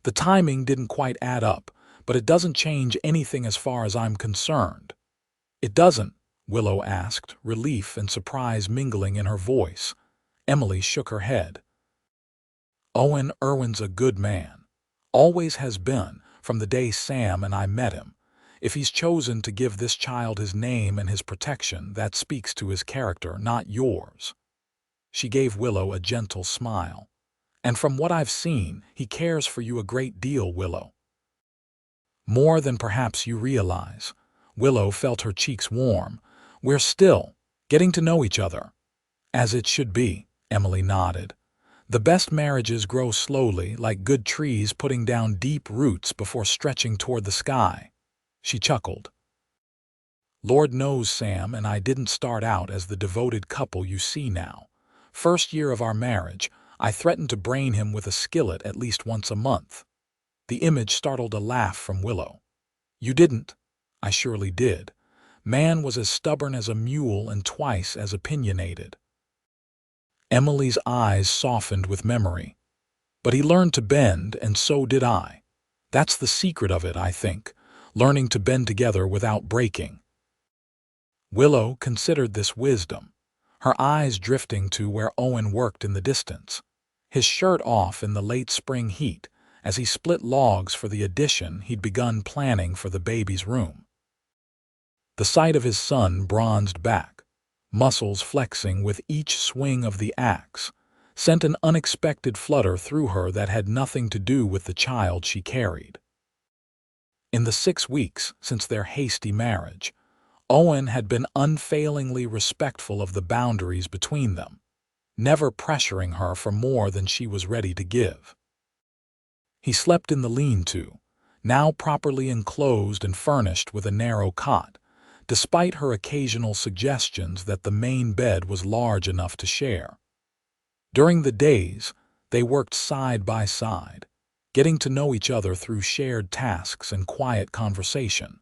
"The timing didn't quite add up, but it doesn't change anything as far as I'm concerned." "It doesn't?" Willow asked, relief and surprise mingling in her voice. Emily shook her head. "Owen Irwin's a good man. Always has been, from the day Sam and I met him. If he's chosen to give this child his name and his protection, that speaks to his character, not yours." She gave Willow a gentle smile. "And from what I've seen, he cares for you a great deal, Willow. More than perhaps you realize." Willow felt her cheeks warm. "We're still getting to know each other." "As it should be," Emily nodded. "The best marriages grow slowly, like good trees putting down deep roots before stretching toward the sky." She chuckled. "Lord knows Sam and I didn't start out as the devoted couple you see now. First year of our marriage, I threatened to brain him with a skillet at least once a month." The image startled a laugh from Willow. "You didn't?" "I surely did. Man was as stubborn as a mule and twice as opinionated." Emily's eyes softened with memory. "But he learned to bend, and so did I. That's the secret of it, I think, learning to bend together without breaking." Willow considered this wisdom, her eyes drifting to where Owen worked in the distance, his shirt off in the late spring heat as he split logs for the addition he'd begun planning for the baby's room. The sight of his son bronzed back, muscles flexing with each swing of the axe, sent an unexpected flutter through her that had nothing to do with the child she carried. In the 6 weeks since their hasty marriage, Owen had been unfailingly respectful of the boundaries between them, never pressuring her for more than she was ready to give. He slept in the lean-to, now properly enclosed and furnished with a narrow cot, despite her occasional suggestions that the main bed was large enough to share. During the days, they worked side by side, getting to know each other through shared tasks and quiet conversation.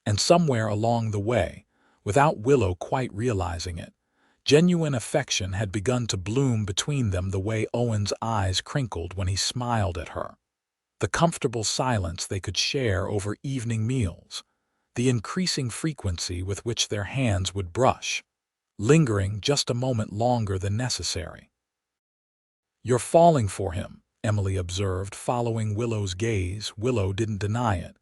And somewhere along the way, without Willow quite realizing it, genuine affection had begun to bloom between them, the way Owen's eyes crinkled when he smiled at her, the comfortable silence they could share over evening meals, the increasing frequency with which their hands would brush, lingering just a moment longer than necessary. "You're falling for him," Emily observed, following Willow's gaze. Willow didn't deny it.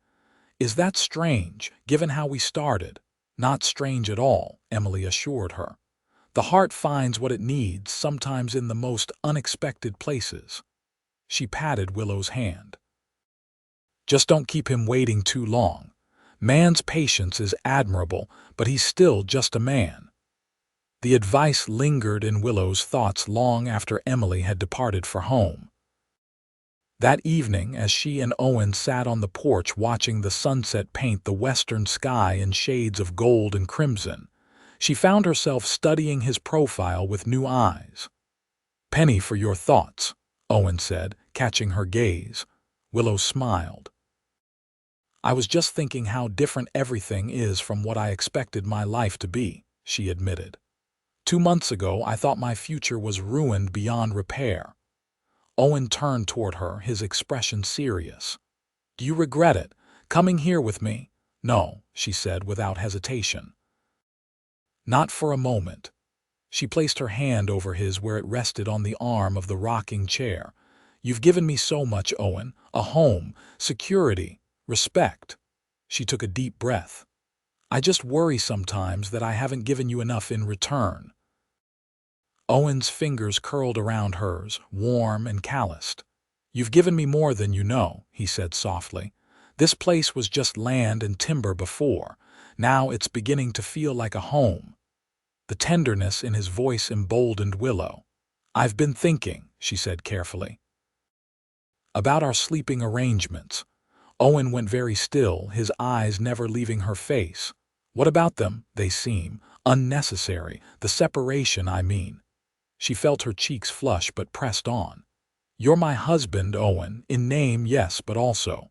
"Is that strange, given how we started?" "Not strange at all," Emily assured her. "The heart finds what it needs, sometimes in the most unexpected places." She patted Willow's hand. "Just don't keep him waiting too long. Man's patience is admirable, but he's still just a man." The advice lingered in Willow's thoughts long after Emily had departed for home. That evening, as she and Owen sat on the porch watching the sunset paint the western sky in shades of gold and crimson, she found herself studying his profile with new eyes. "Penny for your thoughts," Owen said, catching her gaze. Willow smiled. "I was just thinking how different everything is from what I expected my life to be," she admitted. 2 months ago, I thought my future was ruined beyond repair." Owen turned toward her, his expression serious. "Do you regret it, coming here with me?" "No," she said without hesitation. "Not for a moment." She placed her hand over his where it rested on the arm of the rocking chair. "You've given me so much, Owen. A home, security, respect." She took a deep breath. "I just worry sometimes that I haven't given you enough in return." Owen's fingers curled around hers, warm and calloused. "You've given me more than you know," he said softly. "This place was just land and timber before. Now it's beginning to feel like a home." The tenderness in his voice emboldened Willow. "I've been thinking," she said carefully, "about our sleeping arrangements." Owen went very still, his eyes never leaving her face. "What about them? They seem unnecessary. The separation, I mean." She felt her cheeks flush but pressed on. "You're my husband, Owen, in name, yes, but also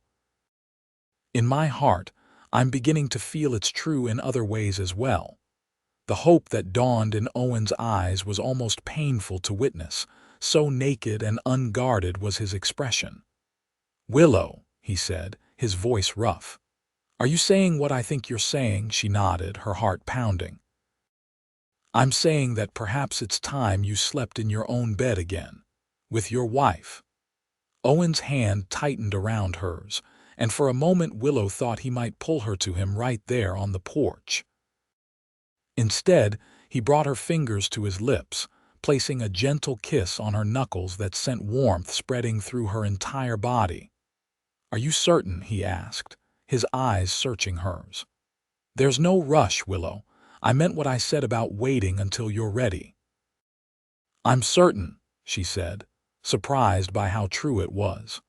in my heart. I'm beginning to feel it's true in other ways as well." The hope that dawned in Owen's eyes was almost painful to witness, so naked and unguarded was his expression. "Willow," he said, his voice rough. "Are you saying what I think you're saying?" She nodded, her heart pounding. "I'm saying that perhaps it's time you slept in your own bed again, with your wife." Owen's hand tightened around hers, and for a moment Willow thought he might pull her to him right there on the porch. Instead, he brought her fingers to his lips, placing a gentle kiss on her knuckles that sent warmth spreading through her entire body. "Are you certain?" he asked, his eyes searching hers. "There's no rush, Willow. I meant what I said about waiting until you're ready." "I'm certain," she said, surprised by how true it was.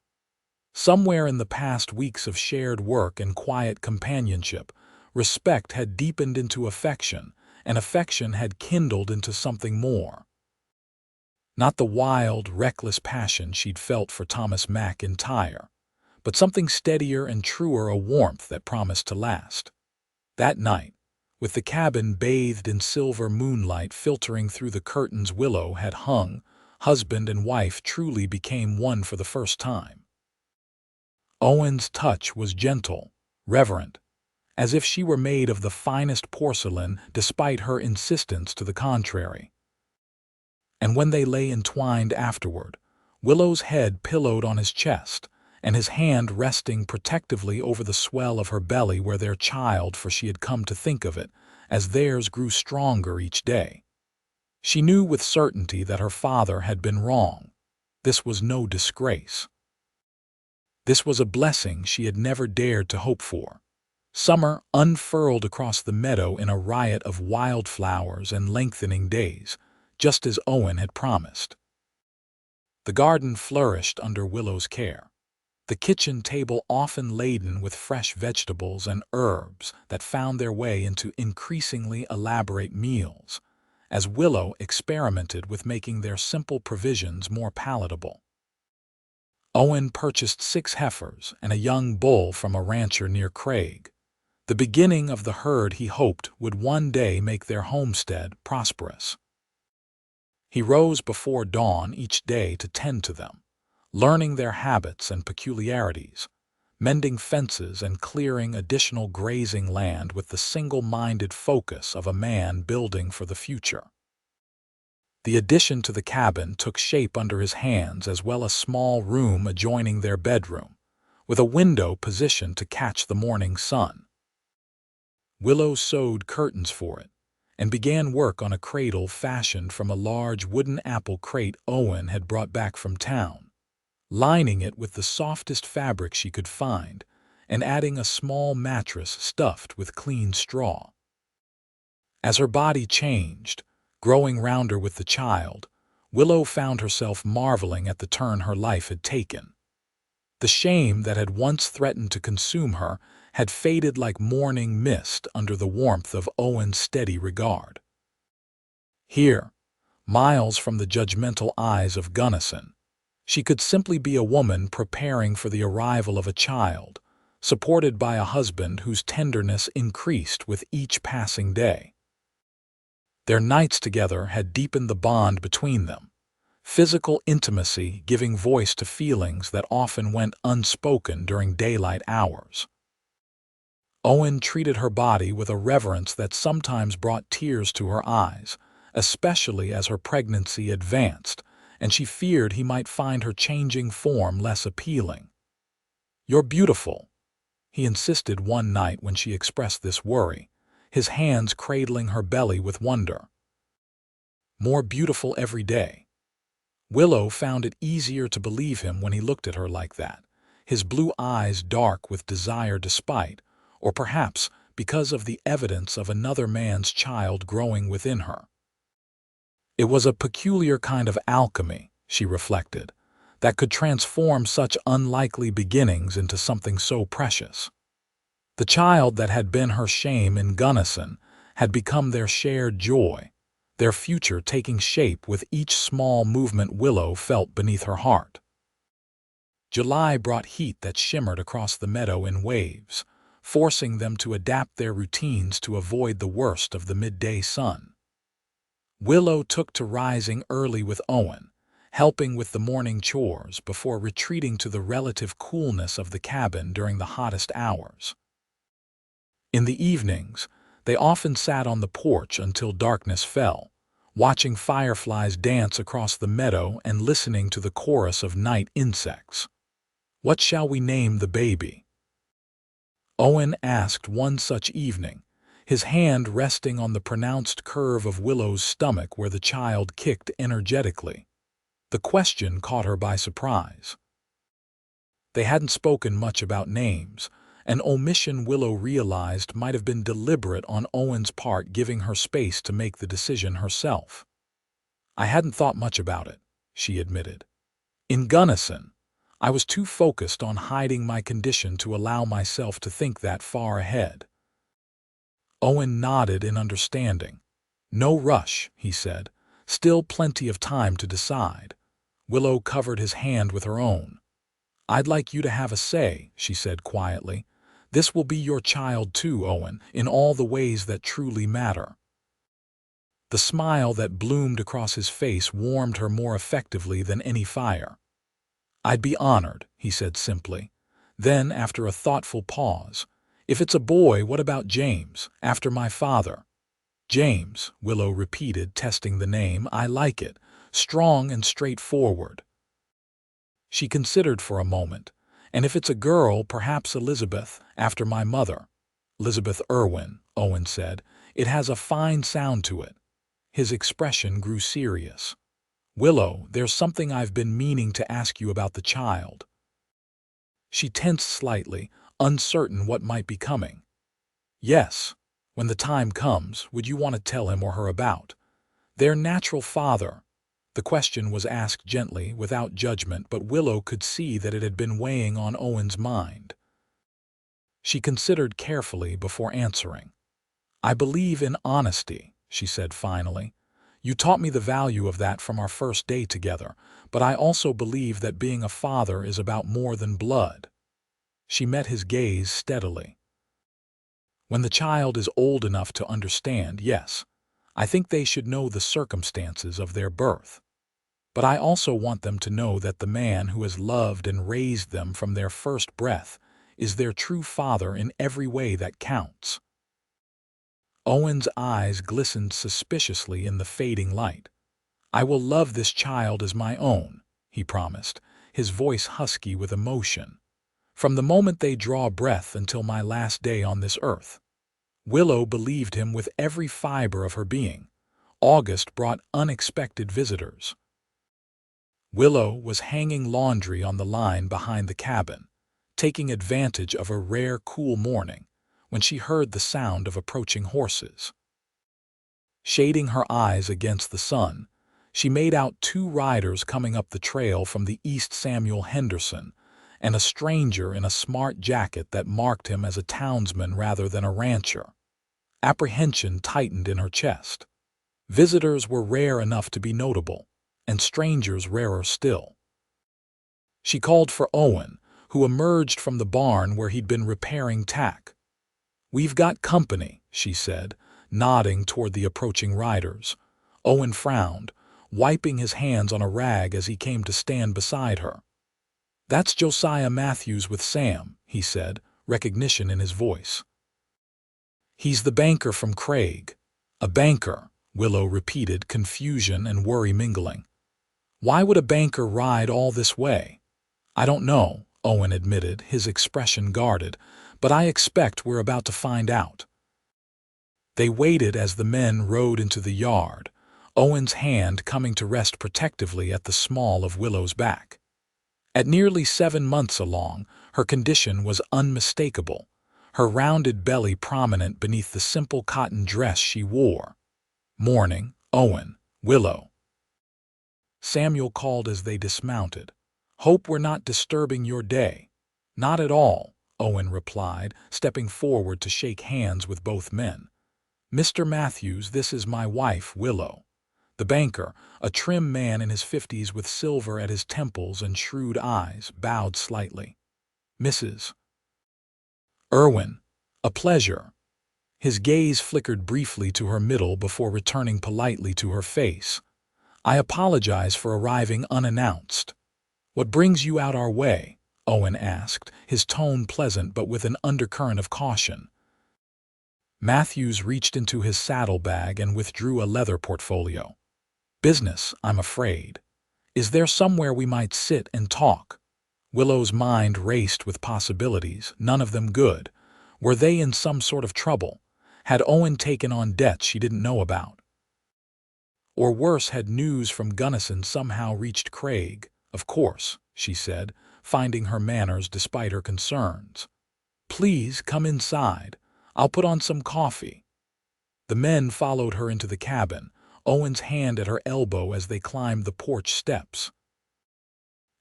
Somewhere in the past weeks of shared work and quiet companionship, respect had deepened into affection, and affection had kindled into something more. Not the wild, reckless passion she'd felt for Thomas McIntyre, but something steadier and truer, a warmth that promised to last. That night, with the cabin bathed in silver moonlight filtering through the curtains Willow had hung, husband and wife truly became one for the first time. Owen's touch was gentle, reverent, as if she were made of the finest porcelain despite her insistence to the contrary. And when they lay entwined afterward, Willow's head pillowed on his chest, and his hand resting protectively over the swell of her belly where their child, for she had come to think of it, as theirs grew stronger each day. She knew with certainty that her father had been wrong. This was no disgrace. This was a blessing she had never dared to hope for. Summer unfurled across the meadow in a riot of wildflowers and lengthening days, just as Owen had promised. The garden flourished under Willow's care, the kitchen table often laden with fresh vegetables and herbs that found their way into increasingly elaborate meals, as Willow experimented with making their simple provisions more palatable. Owen purchased 6 heifers and a young bull from a rancher near Craig, the beginning of the herd he hoped would one day make their homestead prosperous. He rose before dawn each day to tend to them, learning their habits and peculiarities, mending fences and clearing additional grazing land with the single-minded focus of a man building for the future. The addition to the cabin took shape under his hands, as well as a small room adjoining their bedroom, with a window positioned to catch the morning sun. Willow sewed curtains for it, and began work on a cradle fashioned from a large wooden apple crate Owen had brought back from town. lining it with the softest fabric she could find, and adding a small mattress stuffed with clean straw. As her body changed, growing rounder with the child, Willow found herself marveling at the turn her life had taken. The shame that had once threatened to consume her had faded like morning mist under the warmth of Owen's steady regard. Here, miles from the judgmental eyes of Gunnison, she could simply be a woman preparing for the arrival of a child, supported by a husband whose tenderness increased with each passing day. Their nights together had deepened the bond between them, physical intimacy giving voice to feelings that often went unspoken during daylight hours. Owen treated her body with a reverence that sometimes brought tears to her eyes, especially as her pregnancy advanced, and she feared he might find her changing form less appealing. "You're beautiful," he insisted one night when she expressed this worry, his hands cradling her belly with wonder. "More beautiful every day." Willow found it easier to believe him when he looked at her like that, his blue eyes dark with desire despite, or perhaps because of the evidence of another man's child growing within her. It was a peculiar kind of alchemy, she reflected, that could transform such unlikely beginnings into something so precious. The child that had been her shame in Gunnison had become their shared joy, their future taking shape with each small movement Willow felt beneath her heart. July brought heat that shimmered across the meadow in waves, forcing them to adapt their routines to avoid the worst of the midday sun. Willow took to rising early with Owen, helping with the morning chores before retreating to the relative coolness of the cabin during the hottest hours. In the evenings, they often sat on the porch until darkness fell, watching fireflies dance across the meadow and listening to the chorus of night insects. "What shall we name the baby?" Owen asked one such evening, his hand resting on the pronounced curve of Willow's stomach where the child kicked energetically. The question caught her by surprise. They hadn't spoken much about names, an omission Willow realized might have been deliberate on Owen's part, giving her space to make the decision herself. "I hadn't thought much about it," she admitted. "In Gunnison, I was too focused on hiding my condition to allow myself to think that far ahead." Owen nodded in understanding. "No rush," he said. "Still plenty of time to decide." Willow covered his hand with her own. "I'd like you to have a say," she said quietly. "This will be your child too, Owen, in all the ways that truly matter." The smile that bloomed across his face warmed her more effectively than any fire. "I'd be honored," he said simply. Then, after a thoughtful pause, "If it's a boy, what about James, after my father?" "James," Willow repeated, testing the name. "I like it. Strong and straightforward." She considered for a moment. "And if it's a girl, perhaps Elizabeth, after my mother." "Elizabeth Irwin," Owen said. "It has a fine sound to it." His expression grew serious. "Willow, there's something I've been meaning to ask you about the child." She tensed slightly, uncertain what might be coming. "Yes, when the time comes, would you want to tell him or her about their natural father?" The question was asked gently, without judgment, but Willow could see that it had been weighing on Owen's mind. She considered carefully before answering. "I believe in honesty," she said finally. "You taught me the value of that from our first day together, but I also believe that being a father is about more than blood." She met his gaze steadily. "When the child is old enough to understand, yes. I think they should know the circumstances of their birth. But I also want them to know that the man who has loved and raised them from their first breath is their true father in every way that counts." Owen's eyes glistened suspiciously in the fading light. "I will love this child as my own," he promised, his voice husky with emotion. "From the moment they draw breath until my last day on this earth." Willow believed him with every fiber of her being. August brought unexpected visitors. Willow was hanging laundry on the line behind the cabin, taking advantage of a rare cool morning when she heard the sound of approaching horses. Shading her eyes against the sun, she made out two riders coming up the trail from the East. Samuel Henderson, and a stranger in a smart jacket that marked him as a townsman rather than a rancher. Apprehension tightened in her chest. Visitors were rare enough to be notable, and strangers rarer still. She called for Owen, who emerged from the barn where he'd been repairing tack. "We've got company," she said, nodding toward the approaching riders. Owen frowned, wiping his hands on a rag as he came to stand beside her. "That's Josiah Matthews with Sam," he said, recognition in his voice. "He's the banker from Craig." "A banker," Willow repeated, confusion and worry mingling. "Why would a banker ride all this way?" "I don't know," Owen admitted, his expression guarded, "but I expect we're about to find out." They waited as the men rode into the yard, Owen's hand coming to rest protectively at the small of Willow's back. At nearly 7 months along, her condition was unmistakable, her rounded belly prominent beneath the simple cotton dress she wore. "Morning, Owen, Willow." Samuel called as they dismounted. "Hope we're not disturbing your day." "Not at all," Owen replied, stepping forward to shake hands with both men. "Mr. Matthews, this is my wife, Willow." The banker, a trim man in his 50s with silver at his temples and shrewd eyes, bowed slightly. "Mrs. Irwin, a pleasure." His gaze flickered briefly to her middle before returning politely to her face. "I apologize for arriving unannounced." "What brings you out our way?" Owen asked, his tone pleasant but with an undercurrent of caution. Matthews reached into his saddlebag and withdrew a leather portfolio. "Business, I'm afraid. Is there somewhere we might sit and talk?" Willow's mind raced with possibilities, none of them good. Were they in some sort of trouble? Had Owen taken on debts she didn't know about? Or worse, had news from Gunnison somehow reached Craig? "Of course," she said, finding her manners despite her concerns. "Please come inside. I'll put on some coffee." The men followed her into the cabin, Owen's hand at her elbow as they climbed the porch steps.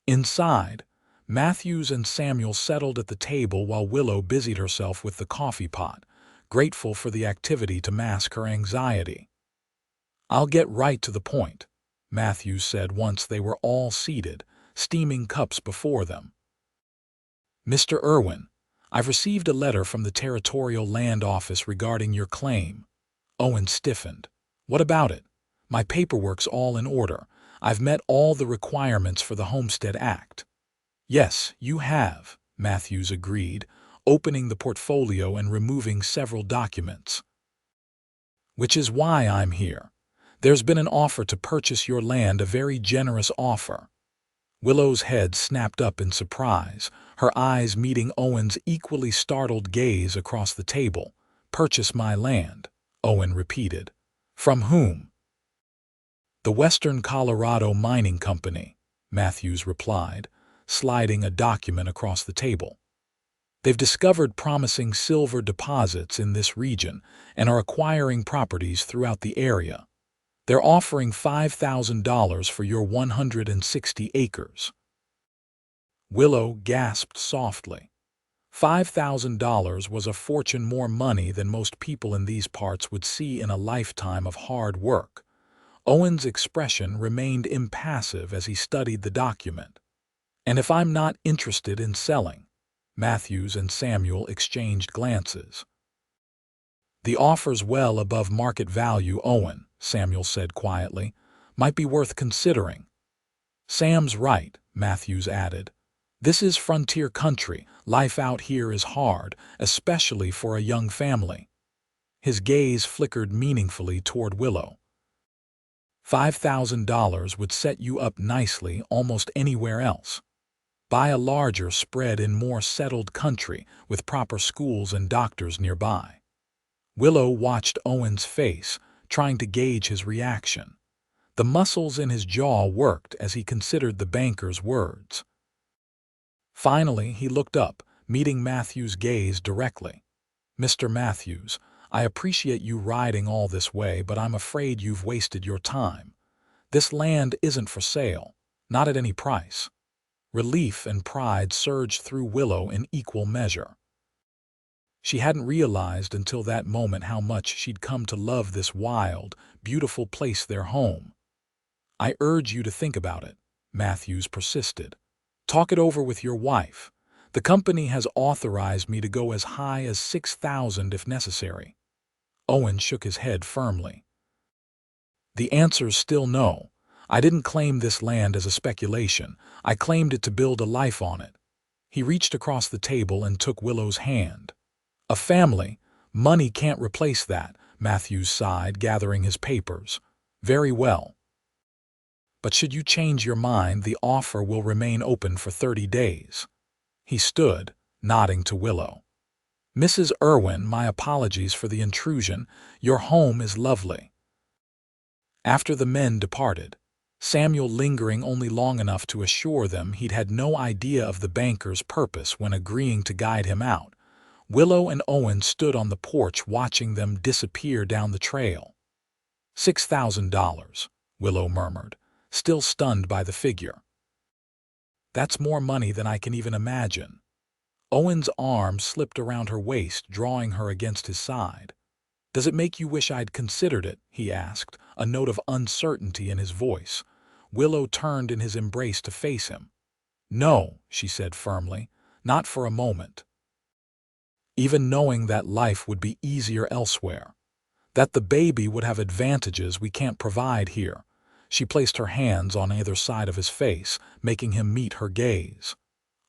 Inside, Matthews and Samuel settled at the table while Willow busied herself with the coffee pot, grateful for the activity to mask her anxiety. "I'll get right to the point," Matthews said once they were all seated, steaming cups before them. "Mr. Irwin, I've received a letter from the Territorial Land Office regarding your claim." Owen stiffened. "What about it?" "My paperwork's all in order. I've met all the requirements for the Homestead Act." "Yes, you have," Matthews agreed, opening the portfolio and removing several documents. "Which is why I'm here. There's been an offer to purchase your land, a very generous offer." Willow's head snapped up in surprise, her eyes meeting Owen's equally startled gaze across the table. "Purchase my land," Owen repeated. "From whom?" "The Western Colorado Mining Company," Matthews replied, sliding a document across the table. "They've discovered promising silver deposits in this region and are acquiring properties throughout the area. They're offering $5,000 for your 160 acres. Willow gasped softly. $5,000 was a fortune, more money than most people in these parts would see in a lifetime of hard work. Owen's expression remained impassive as he studied the document. "And if I'm not interested in selling?" Matthews and Samuel exchanged glances. "The offer's well above market value, Owen," Samuel said quietly. "Might be worth considering." "Sam's right," Matthews added. "This is frontier country. Life out here is hard, especially for a young family." His gaze flickered meaningfully toward Willow. $5,000 would set you up nicely almost anywhere else. Buy a larger spread in more settled country with proper schools and doctors nearby. Willow watched Owen's face, trying to gauge his reaction. The muscles in his jaw worked as he considered the banker's words. Finally, he looked up, meeting Matthews' gaze directly. "Mr. Matthews, I appreciate you riding all this way, but I'm afraid you've wasted your time. This land isn't for sale, not at any price." Relief and pride surged through Willow in equal measure. She hadn't realized until that moment how much she'd come to love this wild, beautiful place, their home. "I urge you to think about it," Matthews persisted. "Talk it over with your wife. The company has authorized me to go as high as 6,000 if necessary." Owen shook his head firmly. "The answer's still no. I didn't claim this land as a speculation. I claimed it to build a life on it." He reached across the table and took Willow's hand. "A family, money can't replace that," Matthews sighed, gathering his papers. "Very well. But should you change your mind, the offer will remain open for 30 days. He stood, nodding to Willow. "Mrs. Irwin, my apologies for the intrusion. Your home is lovely." After the men departed, Samuel lingering only long enough to assure them he'd had no idea of the banker's purpose when agreeing to guide him out, Willow and Owen stood on the porch watching them disappear down the trail. "$6,000, Willow murmured, still stunned by the figure. "That's more money than I can even imagine." Owen's arm slipped around her waist, drawing her against his side. "Does it make you wish I'd considered it?" he asked, a note of uncertainty in his voice. Willow turned in his embrace to face him. "No," she said firmly, "not for a moment. Even knowing that life would be easier elsewhere, that the baby would have advantages we can't provide here." She placed her hands on either side of his face, making him meet her gaze.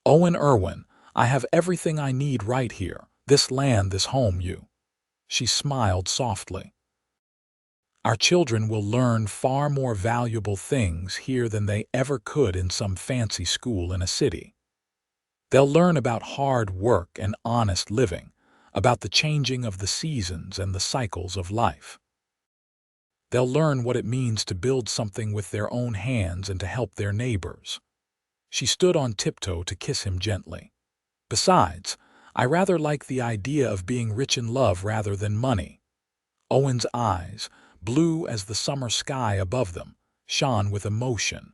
"Owen Irwin, I have everything I need right here. This land, this home, you." She smiled softly. "Our children will learn far more valuable things here than they ever could in some fancy school in a city. They'll learn about hard work and honest living, about the changing of the seasons and the cycles of life. They'll learn what it means to build something with their own hands and to help their neighbors." She stood on tiptoe to kiss him gently. "Besides, I rather like the idea of being rich in love rather than money." Owen's eyes, blue as the summer sky above them, shone with emotion.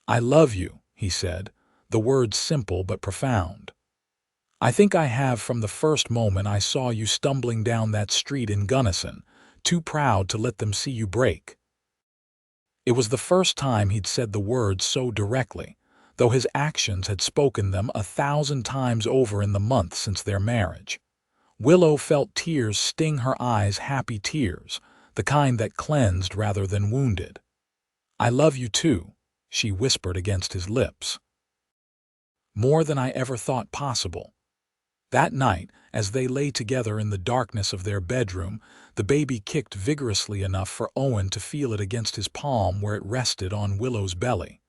"I love you," he said, the words simple but profound. "I think I have from the first moment I saw you stumbling down that street in Gunnison, too proud to let them see you break." It was the first time he'd said the words so directly, though his actions had spoken them 1,000 times over in the month since their marriage. Willow felt tears sting her eyes, happy tears, the kind that cleansed rather than wounded. "I love you too," she whispered against his lips. "More than I ever thought possible." That night, as they lay together in the darkness of their bedroom, the baby kicked vigorously enough for Owen to feel it against his palm where it rested on Willow's belly.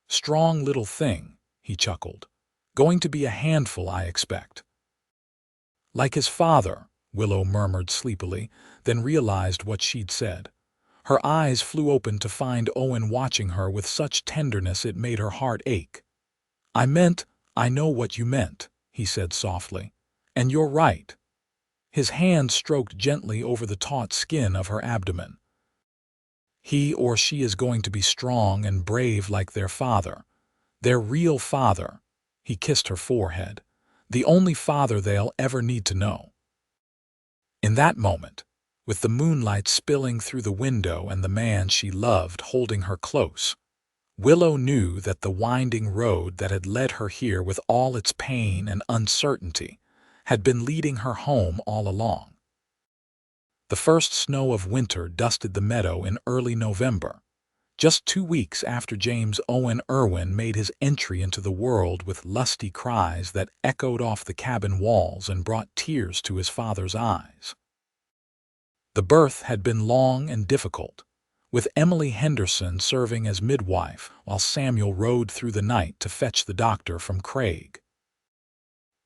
"Strong little thing," he chuckled. "Going to be a handful, I expect." "Like his father," Willow murmured sleepily, then realized what she'd said. Her eyes flew open to find Owen watching her with such tenderness it made her heart ache. "I know what you meant," he said softly. "And you're right." His hand stroked gently over the taut skin of her abdomen. "He or she is going to be strong and brave like their father. Their real father." He kissed her forehead. "The only father they'll ever need to know." In that moment, with the moonlight spilling through the window and the man she loved holding her close, Willow knew that the winding road that had led her here with all its pain and uncertainty had been leading her home all along. The first snow of winter dusted the meadow in early November, just 2 weeks after James Owen Irwin made his entry into the world with lusty cries that echoed off the cabin walls and brought tears to his father's eyes. The birth had been long and difficult, with Emily Henderson serving as midwife while Samuel rode through the night to fetch the doctor from Craig.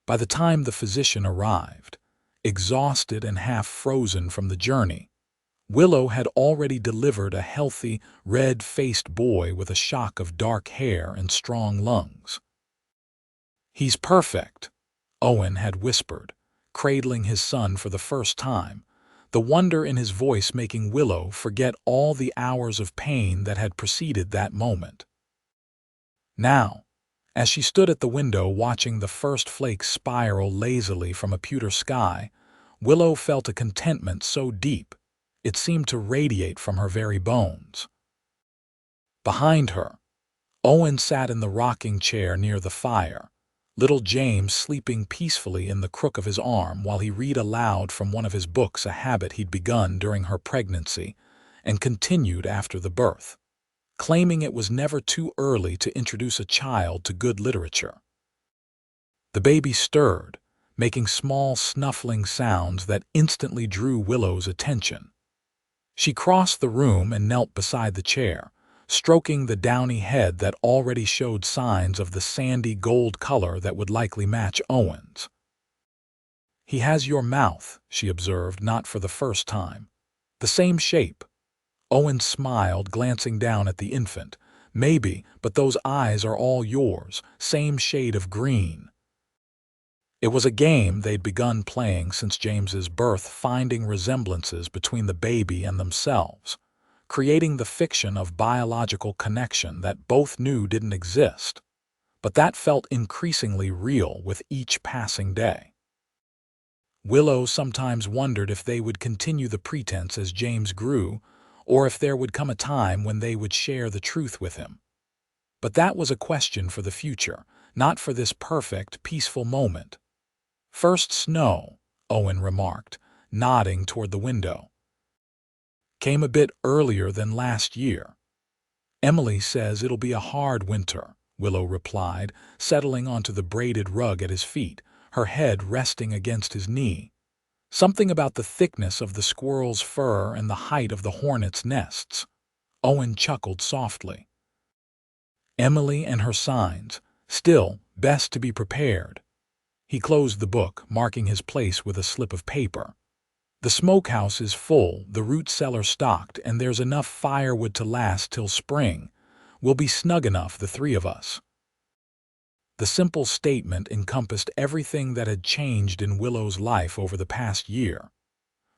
By the time the physician arrived, exhausted and half frozen from the journey, Willow had already delivered a healthy, red-faced boy with a shock of dark hair and strong lungs. "He's perfect," Owen had whispered, cradling his son for the first time, the wonder in his voice making Willow forget all the hours of pain that had preceded that moment. Now, as she stood at the window watching the first flakes spiral lazily from a pewter sky, Willow felt a contentment so deep it seemed to radiate from her very bones. Behind her, Owen sat in the rocking chair near the fire, little James sleeping peacefully in the crook of his arm while he read aloud from one of his books, a habit he'd begun during her pregnancy and continued after the birth, claiming it was never too early to introduce a child to good literature. The baby stirred, making small snuffling sounds that instantly drew Willow's attention. She crossed the room and knelt beside the chair, stroking the downy head that already showed signs of the sandy gold color that would likely match Owen's. "He has your mouth," she observed, not for the first time. "The same shape." Owen smiled, glancing down at the infant. "Maybe, but those eyes are all yours, same shade of green." It was a game they'd begun playing since James's birth, finding resemblances between the baby and themselves, creating the fiction of biological connection that both knew didn't exist, but that felt increasingly real with each passing day. Willow sometimes wondered if they would continue the pretense as James grew, or if there would come a time when they would share the truth with him. But that was a question for the future, not for this perfect, peaceful moment. "First snow," Owen remarked, nodding toward the window. "Came a bit earlier than last year." "Emily says it'll be a hard winter," Willow replied, settling onto the braided rug at his feet, her head resting against his knee. "Something about the thickness of the squirrel's fur and the height of the hornets' nests." Owen chuckled softly. "Emily and her signs. Still, best to be prepared." He closed the book, marking his place with a slip of paper. "The smokehouse is full, the root cellar stocked, and there's enough firewood to last till spring. We'll be snug enough, the three of us." The simple statement encompassed everything that had changed in Willow's life over the past year.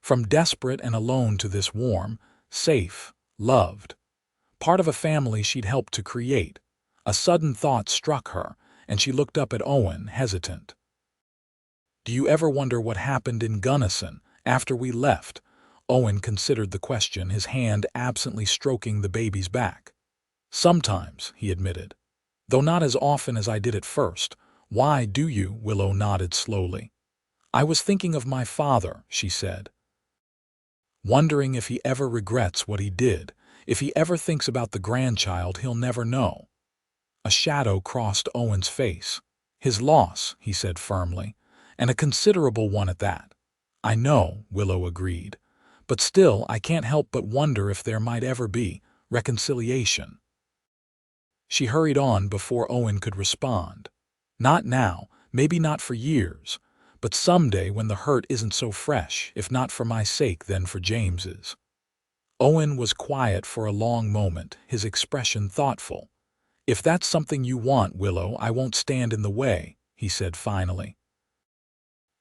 From desperate and alone to this warm, safe, loved, part of a family she'd helped to create. A sudden thought struck her, and she looked up at Owen, hesitant. "Do you ever wonder what happened in Gunnison after we left?" Owen considered the question, his hand absently stroking the baby's back. "Sometimes," he admitted, "though not as often as I did at first." "Why do you?" Willow nodded slowly. "I was thinking of my father," she said. "Wondering if he ever regrets what he did, if he ever thinks about the grandchild he'll never know." A shadow crossed Owen's face. "His loss," he said firmly, "and a considerable one at that." "I know," Willow agreed, "but still I can't help but wonder if there might ever be reconciliation." She hurried on before Owen could respond. "Not now, maybe not for years, but someday when the hurt isn't so fresh, if not for my sake then for James's." Owen was quiet for a long moment, his expression thoughtful. "If that's something you want, Willow, I won't stand in the way," he said finally.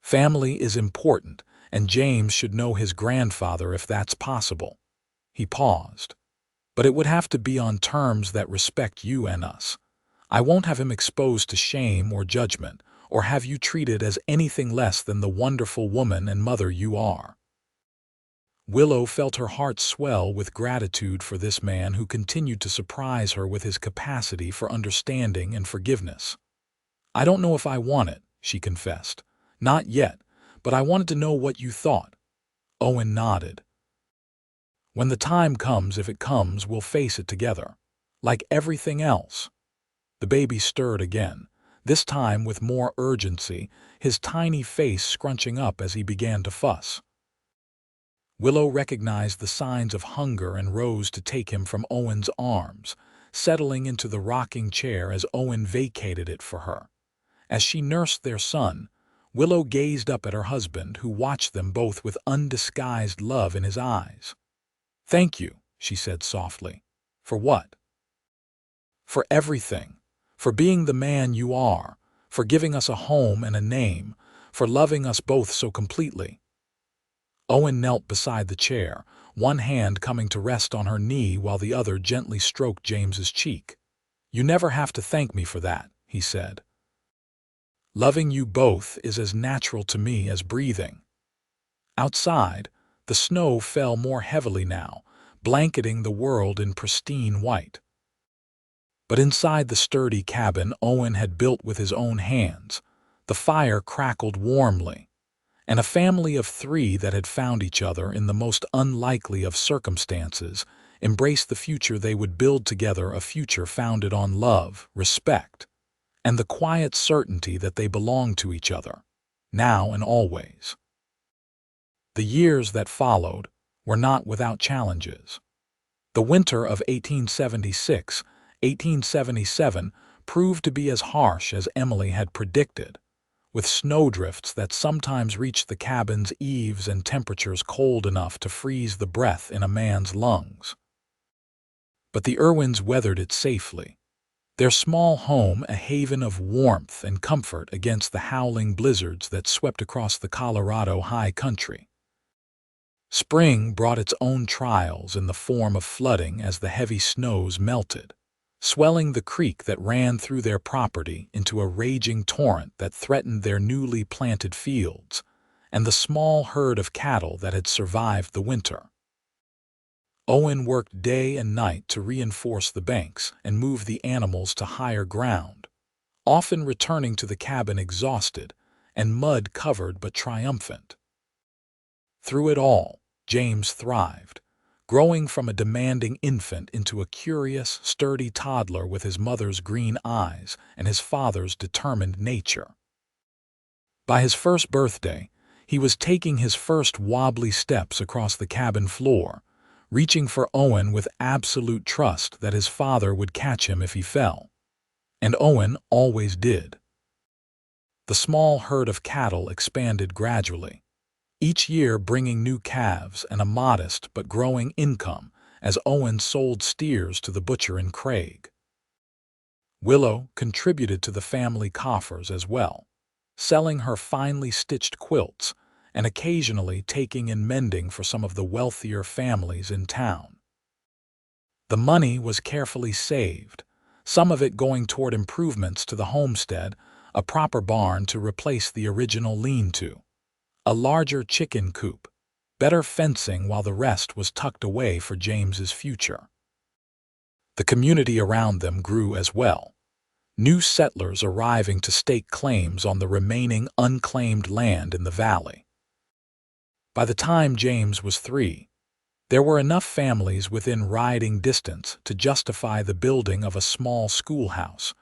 "Family is important, and James should know his grandfather if that's possible." He paused. "But it would have to be on terms that respect you and us. I won't have him exposed to shame or judgment, or have you treated as anything less than the wonderful woman and mother you are." Willow felt her heart swell with gratitude for this man who continued to surprise her with his capacity for understanding and forgiveness. "I don't know if I want it," she confessed. "Not yet, but I wanted to know what you thought." Owen nodded. "When the time comes, if it comes, we'll face it together. Like everything else." The baby stirred again, this time with more urgency, his tiny face scrunching up as he began to fuss. Willow recognized the signs of hunger and rose to take him from Owen's arms, settling into the rocking chair as Owen vacated it for her. As she nursed their son, Willow gazed up at her husband, who watched them both with undisguised love in his eyes. "Thank you," she said softly. "For what?" "For everything. For being the man you are. For giving us a home and a name. For loving us both so completely." Owen knelt beside the chair, one hand coming to rest on her knee while the other gently stroked James's cheek. "You never have to thank me for that," he said. "Loving you both is as natural to me as breathing." Outside, the snow fell more heavily now, blanketing the world in pristine white. But inside the sturdy cabin Owen had built with his own hands, the fire crackled warmly, and a family of 3 that had found each other in the most unlikely of circumstances embraced the future they would build together, a future founded on love, respect, and the quiet certainty that they belonged to each other, now and always. The years that followed were not without challenges. The winter of 1876-1877 proved to be as harsh as Emily had predicted, with snowdrifts that sometimes reached the cabin's eaves and temperatures cold enough to freeze the breath in a man's lungs. But the Irwins weathered it safely, their small home a haven of warmth and comfort against the howling blizzards that swept across the Colorado high country. Spring brought its own trials in the form of flooding as the heavy snows melted, swelling the creek that ran through their property into a raging torrent that threatened their newly planted fields and the small herd of cattle that had survived the winter. Owen worked day and night to reinforce the banks and move the animals to higher ground, often returning to the cabin exhausted and mud-covered but triumphant. Through it all, James thrived, growing from a demanding infant into a curious, sturdy toddler with his mother's green eyes and his father's determined nature. By his first birthday, he was taking his first wobbly steps across the cabin floor, reaching for Owen with absolute trust that his father would catch him if he fell. And Owen always did. The small herd of cattle expanded gradually, each year bringing new calves and a modest but growing income as Owen sold steers to the butcher in Craig. Willow contributed to the family coffers as well, selling her finely stitched quilts and occasionally taking in mending for some of the wealthier families in town. The money was carefully saved, some of it going toward improvements to the homestead, a proper barn to replace the original lean-to, a larger chicken coop, better fencing, while the rest was tucked away for James's future. The community around them grew as well, new settlers arriving to stake claims on the remaining unclaimed land in the valley. By the time James was 3, there were enough families within riding distance to justify the building of a small schoolhouse,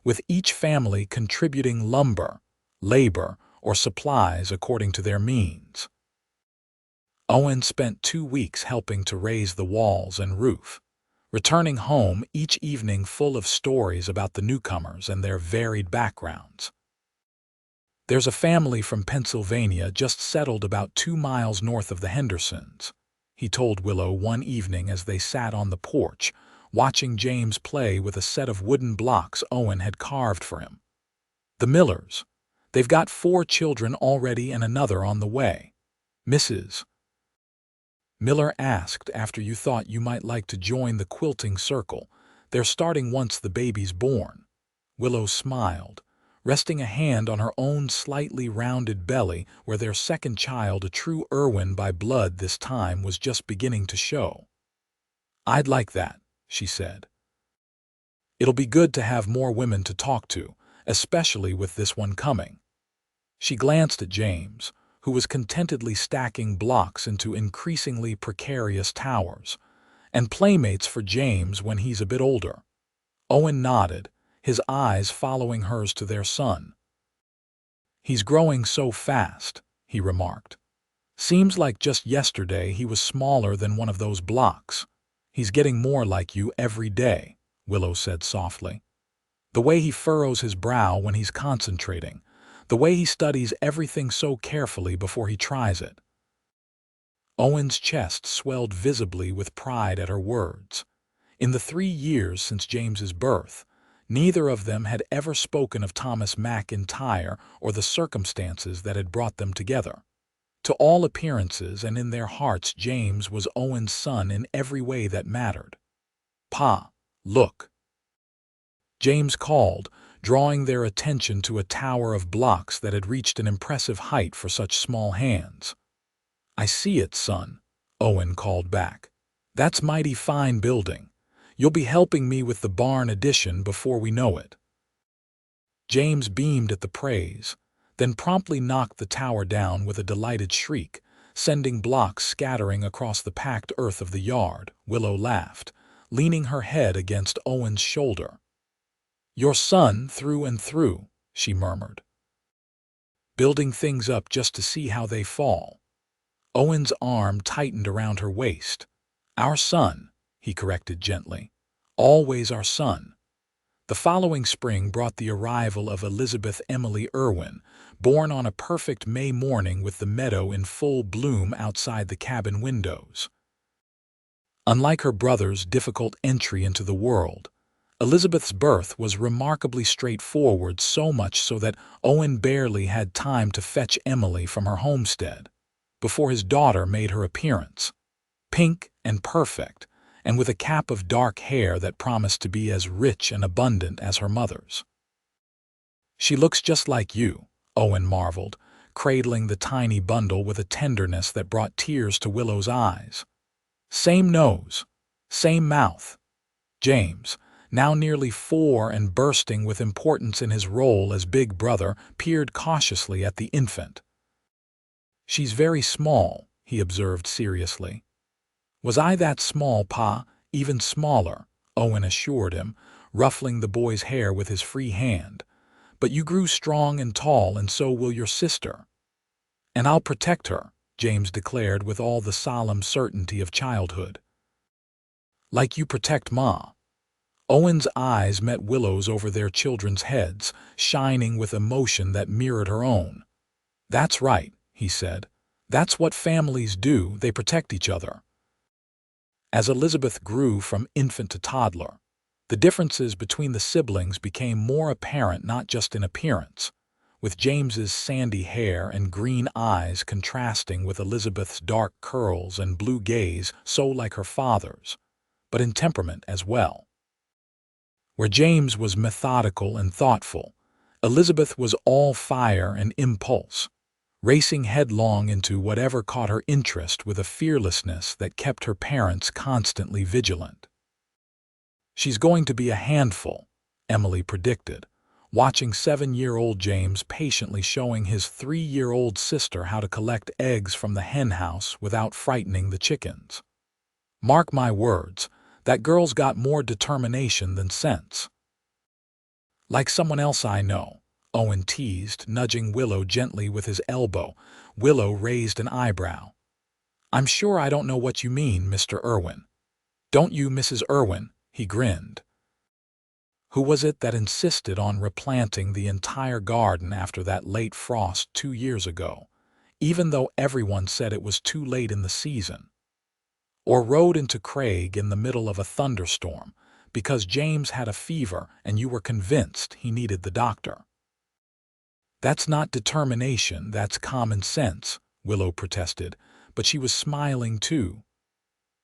with each family contributing lumber, labor, or supplies according to their means. Owen spent 2 weeks helping to raise the walls and roof, returning home each evening full of stories about the newcomers and their varied backgrounds. "There's a family from Pennsylvania just settled about 2 miles north of the Hendersons," he told Willow one evening as they sat on the porch, watching James play with a set of wooden blocks Owen had carved for him. "The Millers. They've got 4 children already and another on the way. Mrs. Miller asked after you thought you might like to join the quilting circle. They're starting once the baby's born." Willow smiled, resting a hand on her own slightly rounded belly where their second child, a true Irwin by blood this time, was just beginning to show. "I'd like that," she said. "It'll be good to have more women to talk to, especially with this one coming." She glanced at James, who was contentedly stacking blocks into increasingly precarious towers, "and playmates for James when he's a bit older." Owen nodded, his eyes following hers to their son. "He's growing so fast," he remarked. "Seems like just yesterday he was smaller than one of those blocks." "He's getting more like you every day," Willow said softly. "The way he furrows his brow when he's concentrating, the way he studies everything so carefully before he tries it." Owen's chest swelled visibly with pride at her words. In the 3 years since James's birth, neither of them had ever spoken of Thomas McIntyre or the circumstances that had brought them together. To all appearances and in their hearts, James was Owen's son in every way that mattered. "Pa, look," James called, drawing their attention to a tower of blocks that had reached an impressive height for such small hands. "I see it, son," Owen called back. "That's mighty fine building. You'll be helping me with the barn addition before we know it." James beamed at the praise, then promptly knocked the tower down with a delighted shriek, sending blocks scattering across the packed earth of the yard. Willow laughed, leaning her head against Owen's shoulder. "Your son through and through," she murmured. "Building things up just to see how they fall." Owen's arm tightened around her waist. "Our son," he corrected gently. "Always our son." The following spring brought the arrival of Elizabeth Emily Irwin, born on a perfect May morning with the meadow in full bloom outside the cabin windows. Unlike her brother's difficult entry into the world, Elizabeth's birth was remarkably straightforward, so much so that Owen barely had time to fetch Emily from her homestead before his daughter made her appearance, pink and perfect, and with a cap of dark hair that promised to be as rich and abundant as her mother's. "She looks just like you," Owen marveled, cradling the tiny bundle with a tenderness that brought tears to Willow's eyes. "Same nose, same mouth." James, now nearly 4 and bursting with importance in his role as big brother, peered cautiously at the infant. "She's very small," he observed seriously. "Was I that small, Pa? Even smaller," Owen assured him, ruffling the boy's hair with his free hand. "But you grew strong and tall, and so will your sister." "And I'll protect her," James declared with all the solemn certainty of childhood. "Like you protect Ma." Owen's eyes met Willow's over their children's heads, shining with emotion that mirrored her own. "That's right," he said. "That's what families do, they protect each other." As Elizabeth grew from infant to toddler, the differences between the siblings became more apparent, not just in appearance, with James's sandy hair and green eyes contrasting with Elizabeth's dark curls and blue gaze so like her father's, but in temperament as well. Where James was methodical and thoughtful, Elizabeth was all fire and impulse, racing headlong into whatever caught her interest with a fearlessness that kept her parents constantly vigilant. "She's going to be a handful," Emily predicted, watching 7-year-old James patiently showing his 3-year-old sister how to collect eggs from the henhouse without frightening the chickens. "Mark my words, that girl's got more determination than sense." "Like someone else I know," Owen teased, nudging Willow gently with his elbow. Willow raised an eyebrow. "I'm sure I don't know what you mean, Mr. Irwin." "Don't you, Mrs. Irwin?" he grinned. Who was it that insisted on replanting the entire garden after that late frost 2 years ago, even though everyone said it was too late in the season? Or rode into Craig in the middle of a thunderstorm because James had a fever and you were convinced he needed the doctor? "That's not determination, that's common sense," Willow protested, but she was smiling too.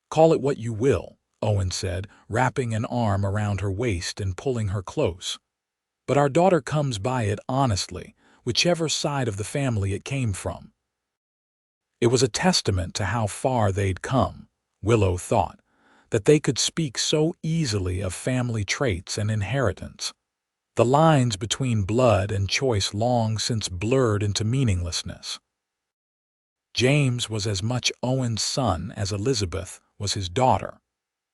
"Call it what you will," Owen said, wrapping an arm around her waist and pulling her close. "But our daughter comes by it honestly, whichever side of the family it came from." It was a testament to how far they'd come, Willow thought, that they could speak so easily of family traits and inheritance. The lines between blood and choice long since blurred into meaninglessness. James was as much Owen's son as Elizabeth was his daughter,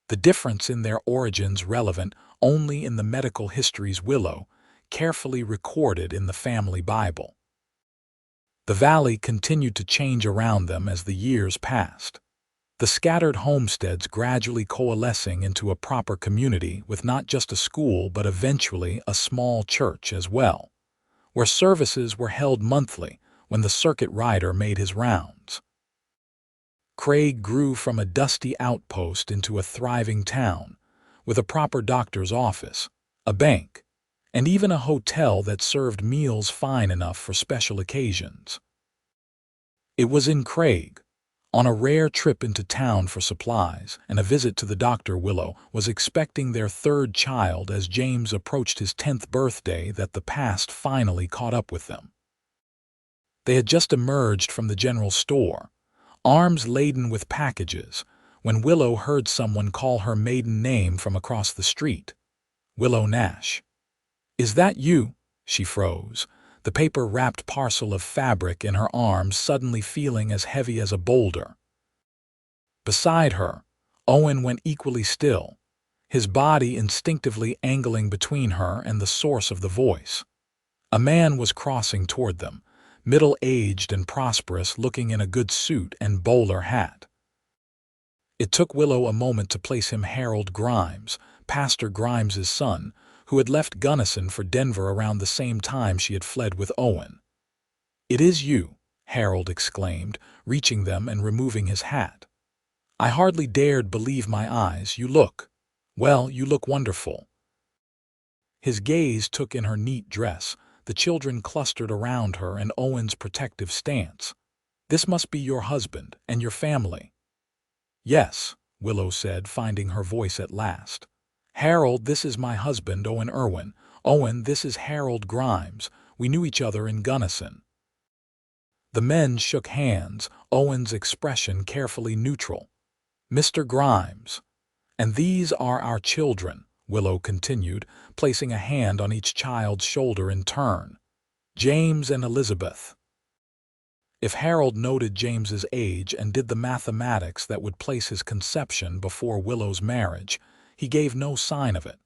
the difference in their origins relevant only in the medical histories Willow carefully recorded in the family Bible. The valley continued to change around them as the years passed, the scattered homesteads gradually coalescing into a proper community with not just a school but eventually a small church as well, where services were held monthly when the circuit rider made his rounds. Craig grew from a dusty outpost into a thriving town, with a proper doctor's office, a bank, and even a hotel that served meals fine enough for special occasions. It was in Craig, on a rare trip into town for supplies and a visit to the doctor Willow was expecting their third child as James approached his 10th birthday that the past finally caught up with them. They had just emerged from the general store, arms laden with packages, when Willow heard someone call her maiden name from across the street. Willow Nash. "Is that you?" She froze, the paper-wrapped parcel of fabric in her arms suddenly feeling as heavy as a boulder. Beside her, Owen went equally still, his body instinctively angling between her and the source of the voice. A man was crossing toward them, middle-aged and prosperous, looking in a good suit and bowler hat. It took Willow a moment to place him Harold Grimes, Pastor Grimes's son, who had left Gunnison for Denver around the same time she had fled with Owen. "It is you," Harold exclaimed, reaching them and removing his hat. "I hardly dared believe my eyes. You look wonderful." His gaze took in her neat dress, the children clustered around her, and Owen's protective stance. "This must be your husband and your family." "Yes," Willow said, finding her voice at last. "Harold, this is my husband, Owen Irwin. Owen, this is Harold Grimes. We knew each other in Gunnison." The men shook hands, Owen's expression carefully neutral. "Mr. Grimes. And these are our children," Willow continued, placing a hand on each child's shoulder in turn. "James and Elizabeth." If Harold noted James's age and did the mathematics that would place his conception before Willow's marriage, he gave no sign of it.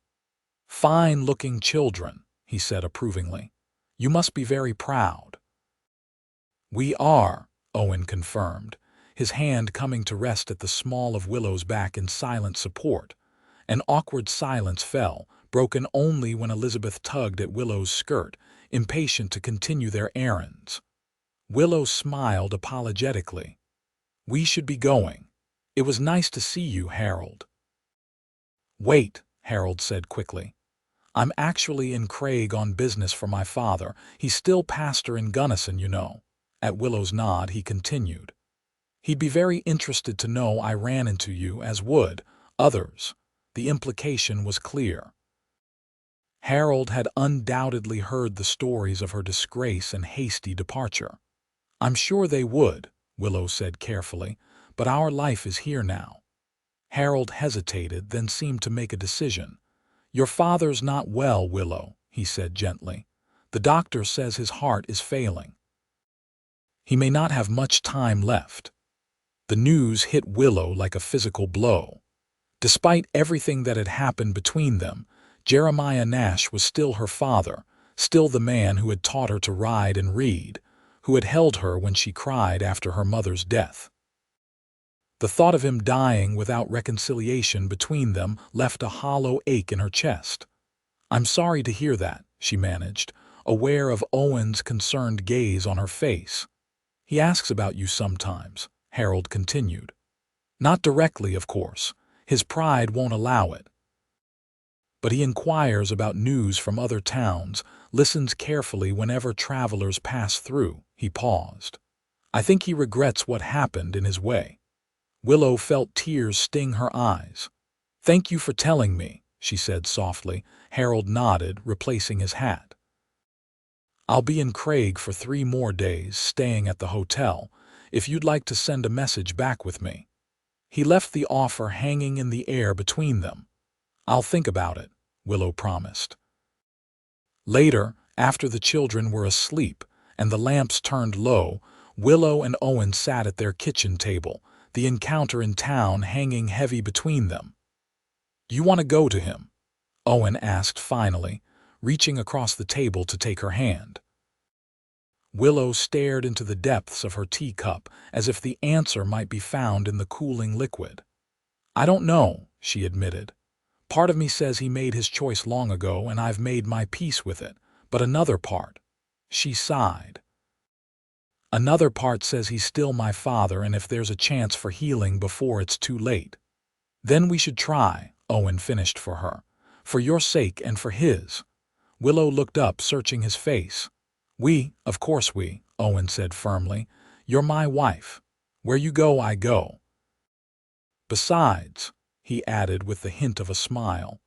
"Fine-looking children," he said approvingly. "You must be very proud." "We are," Owen confirmed, his hand coming to rest at the small of Willow's back in silent support. An awkward silence fell, broken only when Elizabeth tugged at Willow's skirt, impatient to continue their errands. Willow smiled apologetically. "We should be going. It was nice to see you, Harold." "Wait," Harold said quickly. "I'm actually in Craig on business for my father. He's still pastor in Gunnison, you know." At Willow's nod, he continued. "He'd be very interested to know I ran into you, as would others." The implication was clear. Harold had undoubtedly heard the stories of her disgrace and hasty departure. "I'm sure they would," Willow said carefully, "but our life is here now." Harold hesitated, then seemed to make a decision. "Your father's not well, Willow," he said gently. "The doctor says his heart is failing. He may not have much time left." The news hit Willow like a physical blow. Despite everything that had happened between them, Jeremiah Nash was still her father, still the man who had taught her to ride and read, who had held her when she cried after her mother's death. The thought of him dying without reconciliation between them left a hollow ache in her chest. "I'm sorry to hear that," she managed, aware of Owen's concerned gaze on her face. "He asks about you sometimes," Harold continued. "Not directly, of course. His pride won't allow it. But he inquires about news from other towns, listens carefully whenever travelers pass through." He paused. "I think he regrets what happened in his way." Willow felt tears sting her eyes. "Thank you for telling me," she said softly. Harold nodded, replacing his hat. "I'll be in Craig for 3 more days, staying at the hotel, if you'd like to send a message back with me." He left the offer hanging in the air between them. "I'll think about it," Willow promised. Later, after the children were asleep and the lamps turned low, Willow and Owen sat at their kitchen table, the encounter in town hanging heavy between them. "You want to go to him?" Owen asked finally, reaching across the table to take her hand. Willow stared into the depths of her teacup as if the answer might be found in the cooling liquid. "I don't know," she admitted. "Part of me says he made his choice long ago and I've made my peace with it, but another part—" She sighed. Another part says he's still my father and if there's a chance for healing before it's too late. Then we should try, Owen finished for her. For your sake and for his. Willow looked up, searching his face. Of course we, Owen said firmly. You're my wife. Where you go, I go. Besides, he added with the hint of a smile,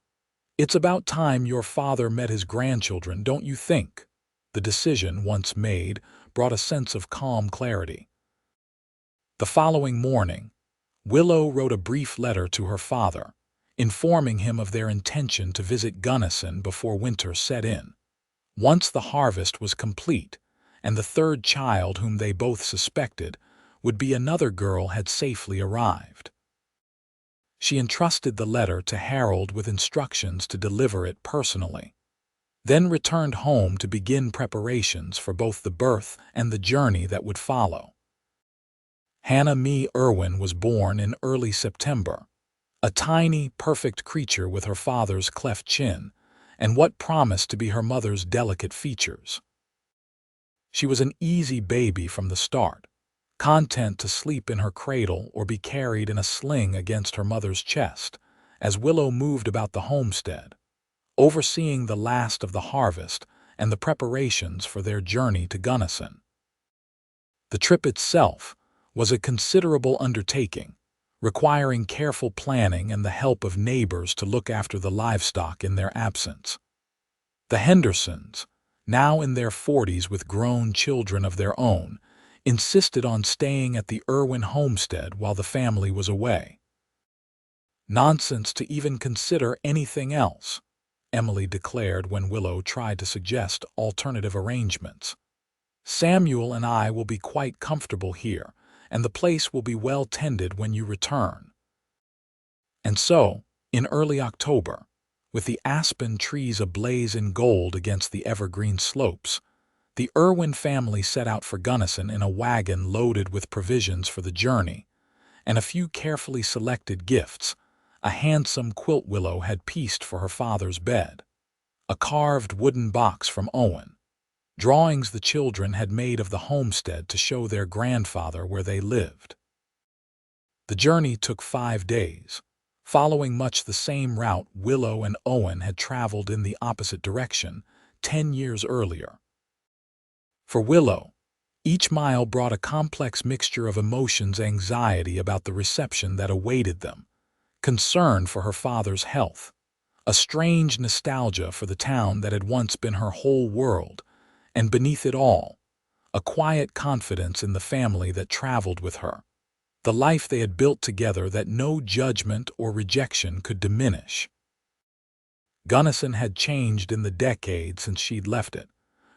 it's about time your father met his grandchildren, don't you think? The decision, once made, brought a sense of calm clarity. The following morning, Willow wrote a brief letter to her father, informing him of their intention to visit Gunnison before winter set in. Once the harvest was complete, and the third child whom they both suspected would be another girl had safely arrived. She entrusted the letter to Harold with instructions to deliver it personally, then returned home to begin preparations for both the birth and the journey that would follow. Hannah Mee Irwin was born in early September, a tiny, perfect creature with her father's cleft chin and what promised to be her mother's delicate features. She was an easy baby from the start, content to sleep in her cradle or be carried in a sling against her mother's chest, as Willow moved about the homestead, overseeing the last of the harvest and the preparations for their journey to Gunnison. The trip itself was a considerable undertaking, requiring careful planning and the help of neighbors to look after the livestock in their absence. The Hendersons, now in their 40s with grown children of their own, insisted on staying at the Irwin homestead while the family was away. Nonsense to even consider anything else, Emily declared when Willow tried to suggest alternative arrangements. Samuel and I will be quite comfortable here, and the place will be well tended when you return. And so, in early October, with the aspen trees ablaze in gold against the evergreen slopes, the Irwin family set out for Gunnison in a wagon loaded with provisions for the journey, and a few carefully selected gifts. A handsome quilt Willow had pieced for her father's bed, a carved wooden box from Owen, drawings the children had made of the homestead to show their grandfather where they lived. The journey took 5 days, following much the same route Willow and Owen had traveled in the opposite direction 10 years earlier. For Willow, each mile brought a complex mixture of emotions: anxiety about the reception that awaited them, concern for her father's health, a strange nostalgia for the town that had once been her whole world, and beneath it all, a quiet confidence in the family that traveled with her, the life they had built together that no judgment or rejection could diminish. Gunnison had changed in the decade since she'd left it,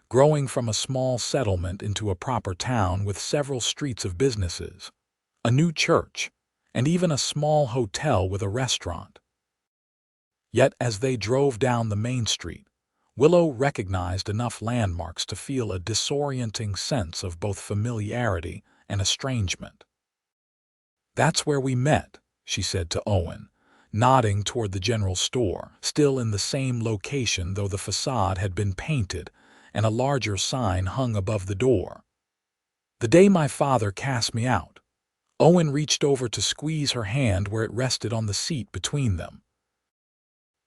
growing from a small settlement into a proper town with several streets of businesses, a new church, and even a small hotel with a restaurant. Yet as they drove down the main street, Willow recognized enough landmarks to feel a disorienting sense of both familiarity and estrangement. "That's where we met," she said to Owen, nodding toward the general store, still in the same location though the facade had been painted and a larger sign hung above the door. "The day my father cast me out." Owen reached over to squeeze her hand where it rested on the seat between them.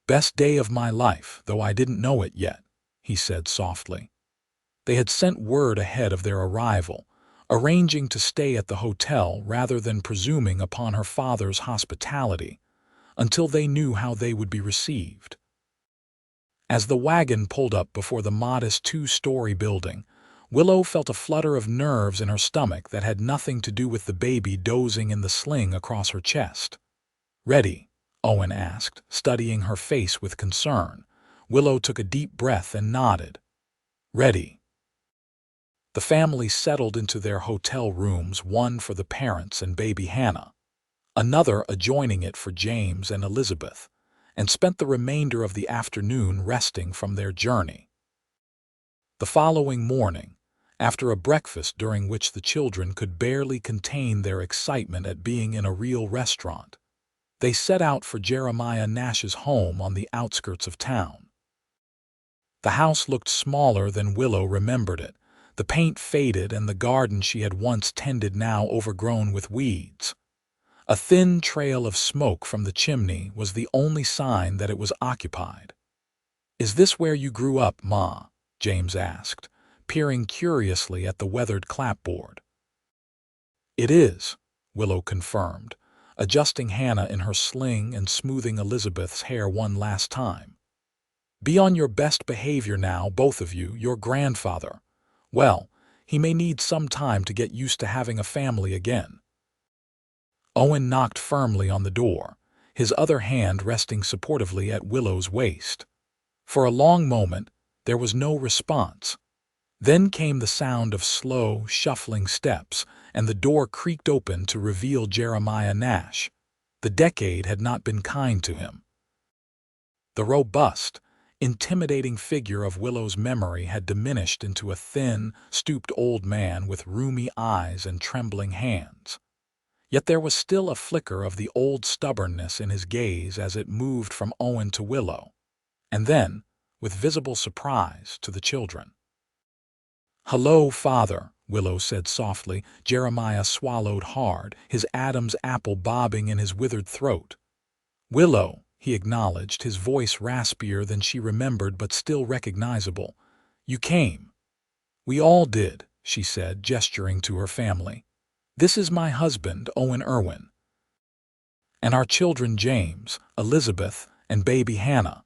"Best day of my life, though I didn't know it yet," he said softly. They had sent word ahead of their arrival, arranging to stay at the hotel rather than presuming upon her father's hospitality, until they knew how they would be received. As the wagon pulled up before the modest 2-story building, Willow felt a flutter of nerves in her stomach that had nothing to do with the baby dozing in the sling across her chest. "Ready?" Owen asked, studying her face with concern. Willow took a deep breath and nodded. "Ready." The family settled into their hotel rooms, one for the parents and baby Hannah, another adjoining it for James and Elizabeth, and spent the remainder of the afternoon resting from their journey. The following morning, after a breakfast during which the children could barely contain their excitement at being in a real restaurant, they set out for Jeremiah Nash's home on the outskirts of town. The house looked smaller than Willow remembered it, The paint faded and the garden she had once tended now overgrown with weeds. A thin trail of smoke from the chimney was the only sign that it was occupied. "Is this where you grew up, Ma?" James asked, peering curiously at the weathered clapboard. "It is," Willow confirmed, adjusting Hannah in her sling and smoothing Elizabeth's hair one last time. "Be on your best behavior now, both of you. Your grandfather, well, he may need some time to get used to having a family again." Owen knocked firmly on the door, his other hand resting supportively at Willow's waist. For a long moment, there was no response. Then came the sound of slow, shuffling steps, and the door creaked open to reveal Jeremiah Nash. The decade had not been kind to him. The robust, intimidating figure of Willow's memory had diminished into a thin, stooped old man with rheumy eyes and trembling hands. Yet there was still a flicker of the old stubbornness in his gaze as it moved from Owen to Willow, and then, with visible surprise, to the children. "Hello, Father," Willow said softly. Jeremiah swallowed hard, his Adam's apple bobbing in his withered throat. "Willow," he acknowledged, his voice raspier than she remembered but still recognizable. "You came." "We all did," she said, gesturing to her family. "This is my husband, Owen Irwin. And our children James, Elizabeth, and baby Hannah."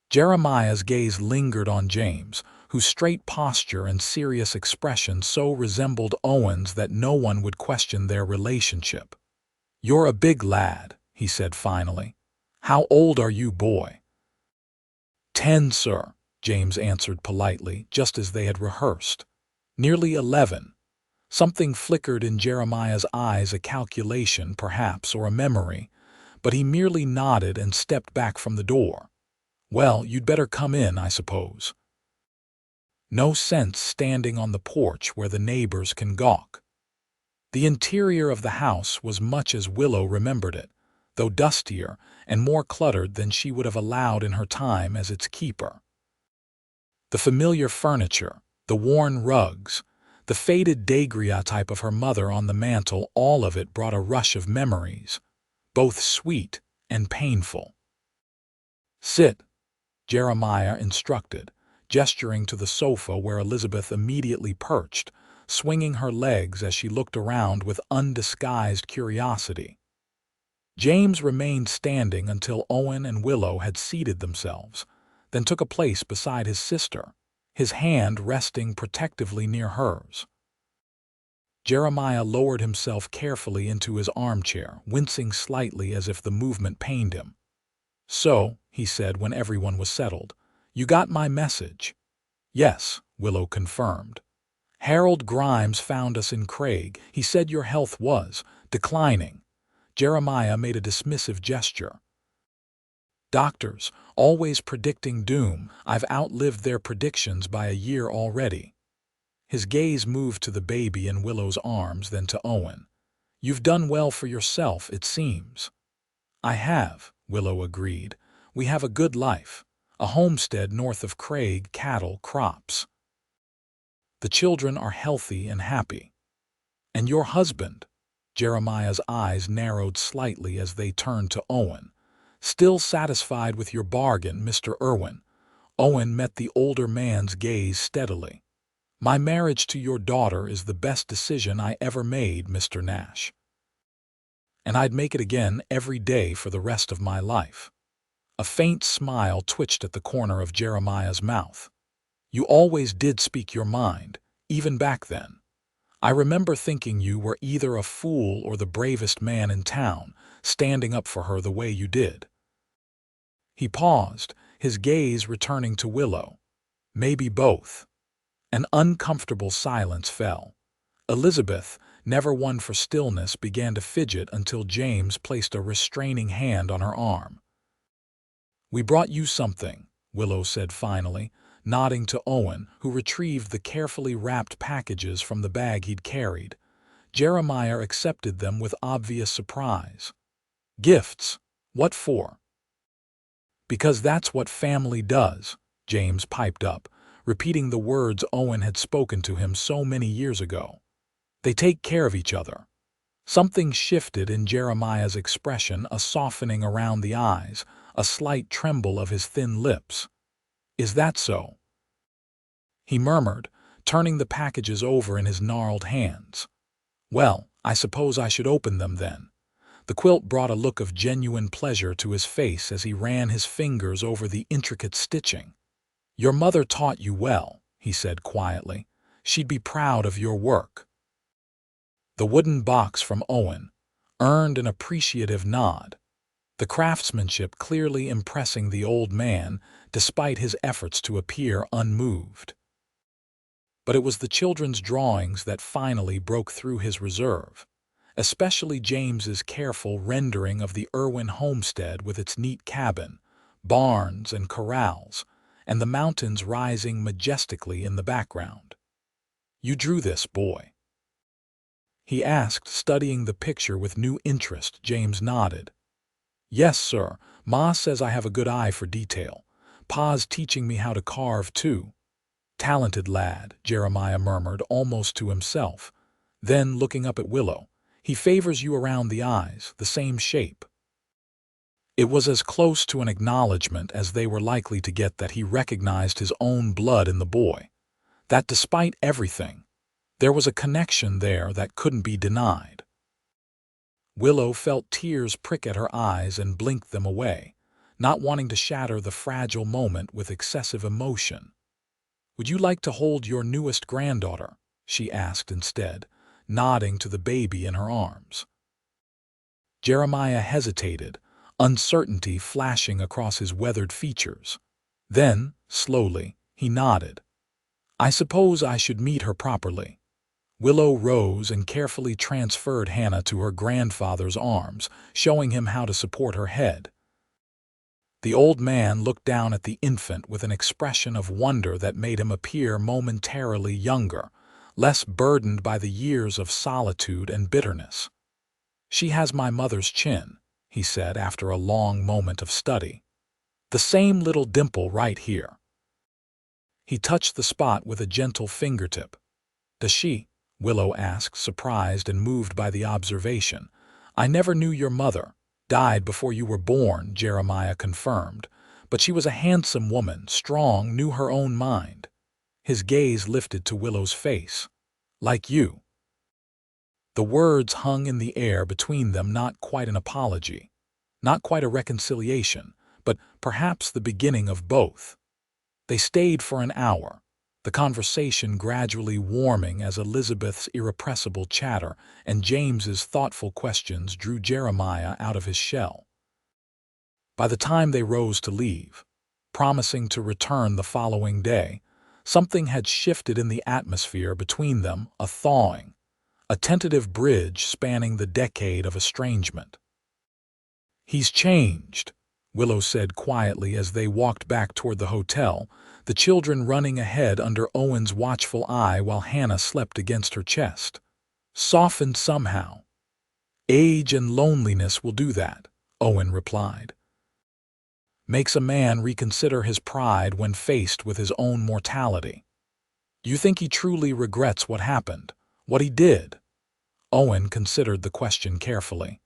Jeremiah's gaze lingered on James, whose straight posture and serious expression so resembled Owen's that no one would question their relationship. "You're a big lad," he said finally. "How old are you, boy?" 10, sir," James answered politely, just as they had rehearsed. "Nearly 11. Something flickered in Jeremiah's eyes, a calculation, perhaps, or a memory, but he merely nodded and stepped back from the door. "Well, you'd better come in, I suppose." No sense standing on the porch where the neighbors can gawk. The interior of the house was much as Willow remembered it, though dustier and more cluttered than she would have allowed in her time as its keeper. The familiar furniture, the worn rugs, the faded daguerreotype of her mother on the mantel, all of it brought a rush of memories, both sweet and painful. "Sit," Jeremiah instructed, gesturing to the sofa where Elizabeth immediately perched, swinging her legs as she looked around with undisguised curiosity. James remained standing until Owen and Willow had seated themselves, then took a place beside his sister, his hand resting protectively near hers. Jeremiah lowered himself carefully into his armchair, wincing slightly as if the movement pained him. "So," he said when everyone was settled, "you got my message?" "Yes," Willow confirmed. "Harold Grimes found us in Craig. He said your health was declining." Jeremiah made a dismissive gesture. "Doctors, always predicting doom. I've outlived their predictions by a year already." His gaze moved to the baby in Willow's arms, then to Owen. "You've done well for yourself, it seems." "I have," Willow agreed. "We have a good life. A homestead north of Craig, cattle, crops. The children are healthy and happy." "And your husband?" Jeremiah's eyes narrowed slightly as they turned to Owen. "Still satisfied with your bargain, Mr. Irwin?" Owen met the older man's gaze steadily. "My marriage to your daughter is the best decision I ever made, Mr. Nash. And I'd make it again every day for the rest of my life." A faint smile twitched at the corner of Jeremiah's mouth. "You always did speak your mind, even back then. I remember thinking you were either a fool or the bravest man in town, standing up for her the way you did." He paused, his gaze returning to Willow. "Maybe both." An uncomfortable silence fell. Elizabeth, never one for stillness, began to fidget until James placed a restraining hand on her arm. "We brought you something," Willow said finally, nodding to Owen, who retrieved the carefully wrapped packages from the bag he'd carried. Jeremiah accepted them with obvious surprise. "Gifts? What for?" "Because that's what family does," James piped up, repeating the words Owen had spoken to him so many years ago. They take care of each other. Something shifted in Jeremiah's expression, a softening around the eyes, a slight tremble of his thin lips. "Is that so?" he murmured, turning the packages over in his gnarled hands. "Well, I suppose I should open them then." The quilt brought a look of genuine pleasure to his face as he ran his fingers over the intricate stitching. "Your mother taught you well," he said quietly. "She'd be proud of your work." The wooden box from Owen earned an appreciative nod, the craftsmanship clearly impressing the old man despite his efforts to appear unmoved. But it was the children's drawings that finally broke through his reserve, especially James's careful rendering of the Irwin homestead with its neat cabin, barns and corrals, and the mountains rising majestically in the background. "You drew this, boy?" he asked, studying the picture with new interest. James nodded. "Yes, sir. Ma says I have a good eye for detail. Pa's teaching me how to carve, too." "Talented lad," Jeremiah murmured almost to himself. Then, looking up at Willow, "He favors you around the eyes, the same shape." It was as close to an acknowledgement as they were likely to get that he recognized his own blood in the boy. That despite everything, there was a connection there that couldn't be denied. Willow felt tears prick at her eyes and blinked them away, not wanting to shatter the fragile moment with excessive emotion. "Would you like to hold your newest granddaughter?" she asked instead, nodding to the baby in her arms. Jeremiah hesitated, uncertainty flashing across his weathered features. Then, slowly, he nodded. "I suppose I should meet her properly." Willow rose and carefully transferred Hannah to her grandfather's arms, showing him how to support her head. The old man looked down at the infant with an expression of wonder that made him appear momentarily younger, less burdened by the years of solitude and bitterness. "She has my mother's chin," he said after a long moment of study. "The same little dimple right here." He touched the spot with a gentle fingertip. "Does she?" Willow asked, surprised and moved by the observation. "I never knew your mother. Died before you were born," Jeremiah confirmed. "But she was a handsome woman, strong, knew her own mind." His gaze lifted to Willow's face. "Like you." The words hung in the air between them, not quite an apology, not quite a reconciliation, but perhaps the beginning of both. They stayed for an hour, the conversation gradually warming as Elizabeth's irrepressible chatter and James's thoughtful questions drew Jeremiah out of his shell. By the time they rose to leave, promising to return the following day, something had shifted in the atmosphere between them, a thawing, a tentative bridge spanning the decade of estrangement. "He's changed," Willow said quietly as they walked back toward the hotel, the children running ahead under Owen's watchful eye while Hannah slept against her chest. "Softened somehow." "Age and loneliness will do that," Owen replied. "Makes a man reconsider his pride when faced with his own mortality." "You think he truly regrets what happened, what he did?" Owen considered the question carefully.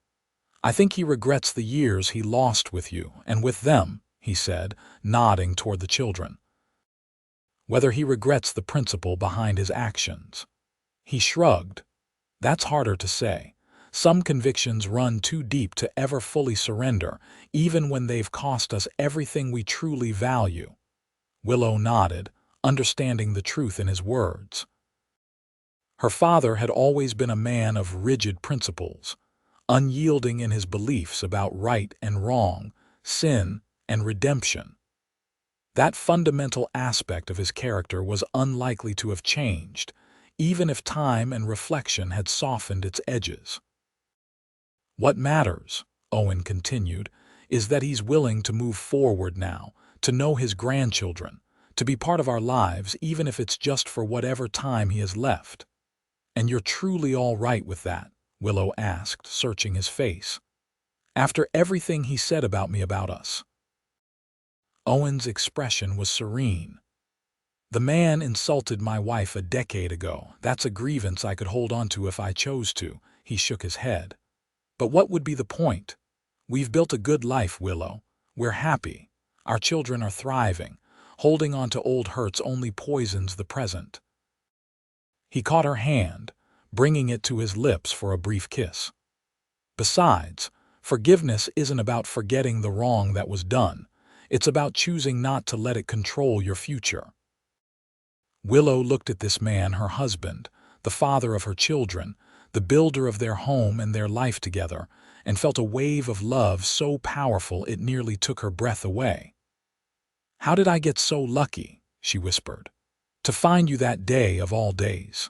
"I think he regrets the years he lost with you and with them," he said, nodding toward the children. "Whether he regrets the principle behind his actions." He shrugged. "That's harder to say. Some convictions run too deep to ever fully surrender, even when they've cost us everything we truly value." Willow nodded, understanding the truth in his words. Her father had always been a man of rigid principles, unyielding in his beliefs about right and wrong, sin and redemption. That fundamental aspect of his character was unlikely to have changed, even if time and reflection had softened its edges. "What matters," Owen continued, "is that he's willing to move forward now, to know his grandchildren, to be part of our lives, even if it's just for whatever time he has left." "And you're truly all right with that?" Willow asked, searching his face. "After everything he said about me, about us?" Owen's expression was serene. The man insulted my wife a decade ago. That's a grievance I could hold on to if I chose to. He shook his head. But what would be the point? We've built a good life, Willow. We're happy. Our children are thriving. Holding on to old hurts only poisons the present. He caught her hand, bringing it to his lips for a brief kiss. Besides, forgiveness isn't about forgetting the wrong that was done. It's about choosing not to let it control your future. Willow looked at this man, her husband, the father of her children, the builder of their home and their life together, and felt a wave of love so powerful it nearly took her breath away. "How did I get so lucky," she whispered, "to find you that day of all days?"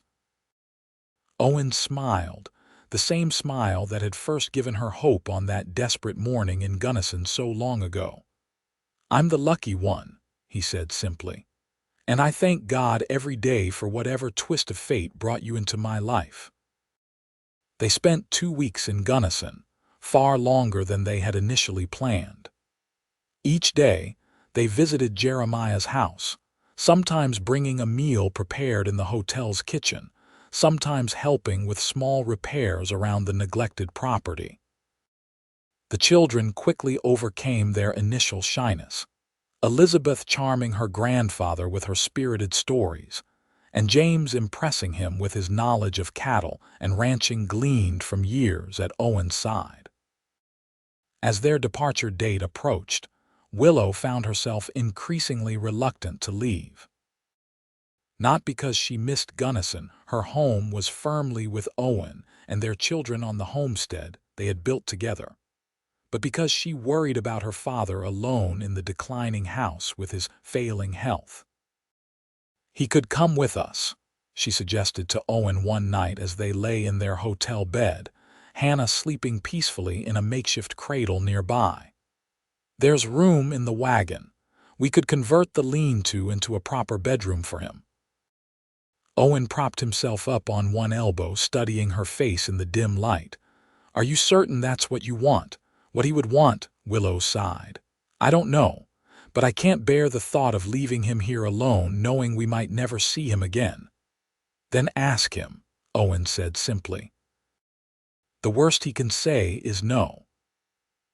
Owen smiled, the same smile that had first given her hope on that desperate morning in Gunnison so long ago. "I'm the lucky one," he said simply, "and I thank God every day for whatever twist of fate brought you into my life." They spent 2 weeks in Gunnison, far longer than they had initially planned. Each day, they visited Jeremiah's house, sometimes bringing a meal prepared in the hotel's kitchen, sometimes helping with small repairs around the neglected property. The children quickly overcame their initial shyness, Elizabeth charming her grandfather with her spirited stories, and James impressing him with his knowledge of cattle and ranching gleaned from years at Owen's side. As their departure date approached, Willow found herself increasingly reluctant to leave. Not because she missed Gunnison, her home was firmly with Owen and their children on the homestead they had built together, but because she worried about her father alone in the declining house with his failing health. "He could come with us," she suggested to Owen one night as they lay in their hotel bed, Hannah sleeping peacefully in a makeshift cradle nearby. "There's room in the wagon. We could convert the lean-to into a proper bedroom for him." Owen propped himself up on one elbow, studying her face in the dim light. "Are you certain that's what you want? What he would want?" Willow sighed. "I don't know, but I can't bear the thought of leaving him here alone, knowing we might never see him again." "Then ask him," Owen said simply. "The worst he can say is no."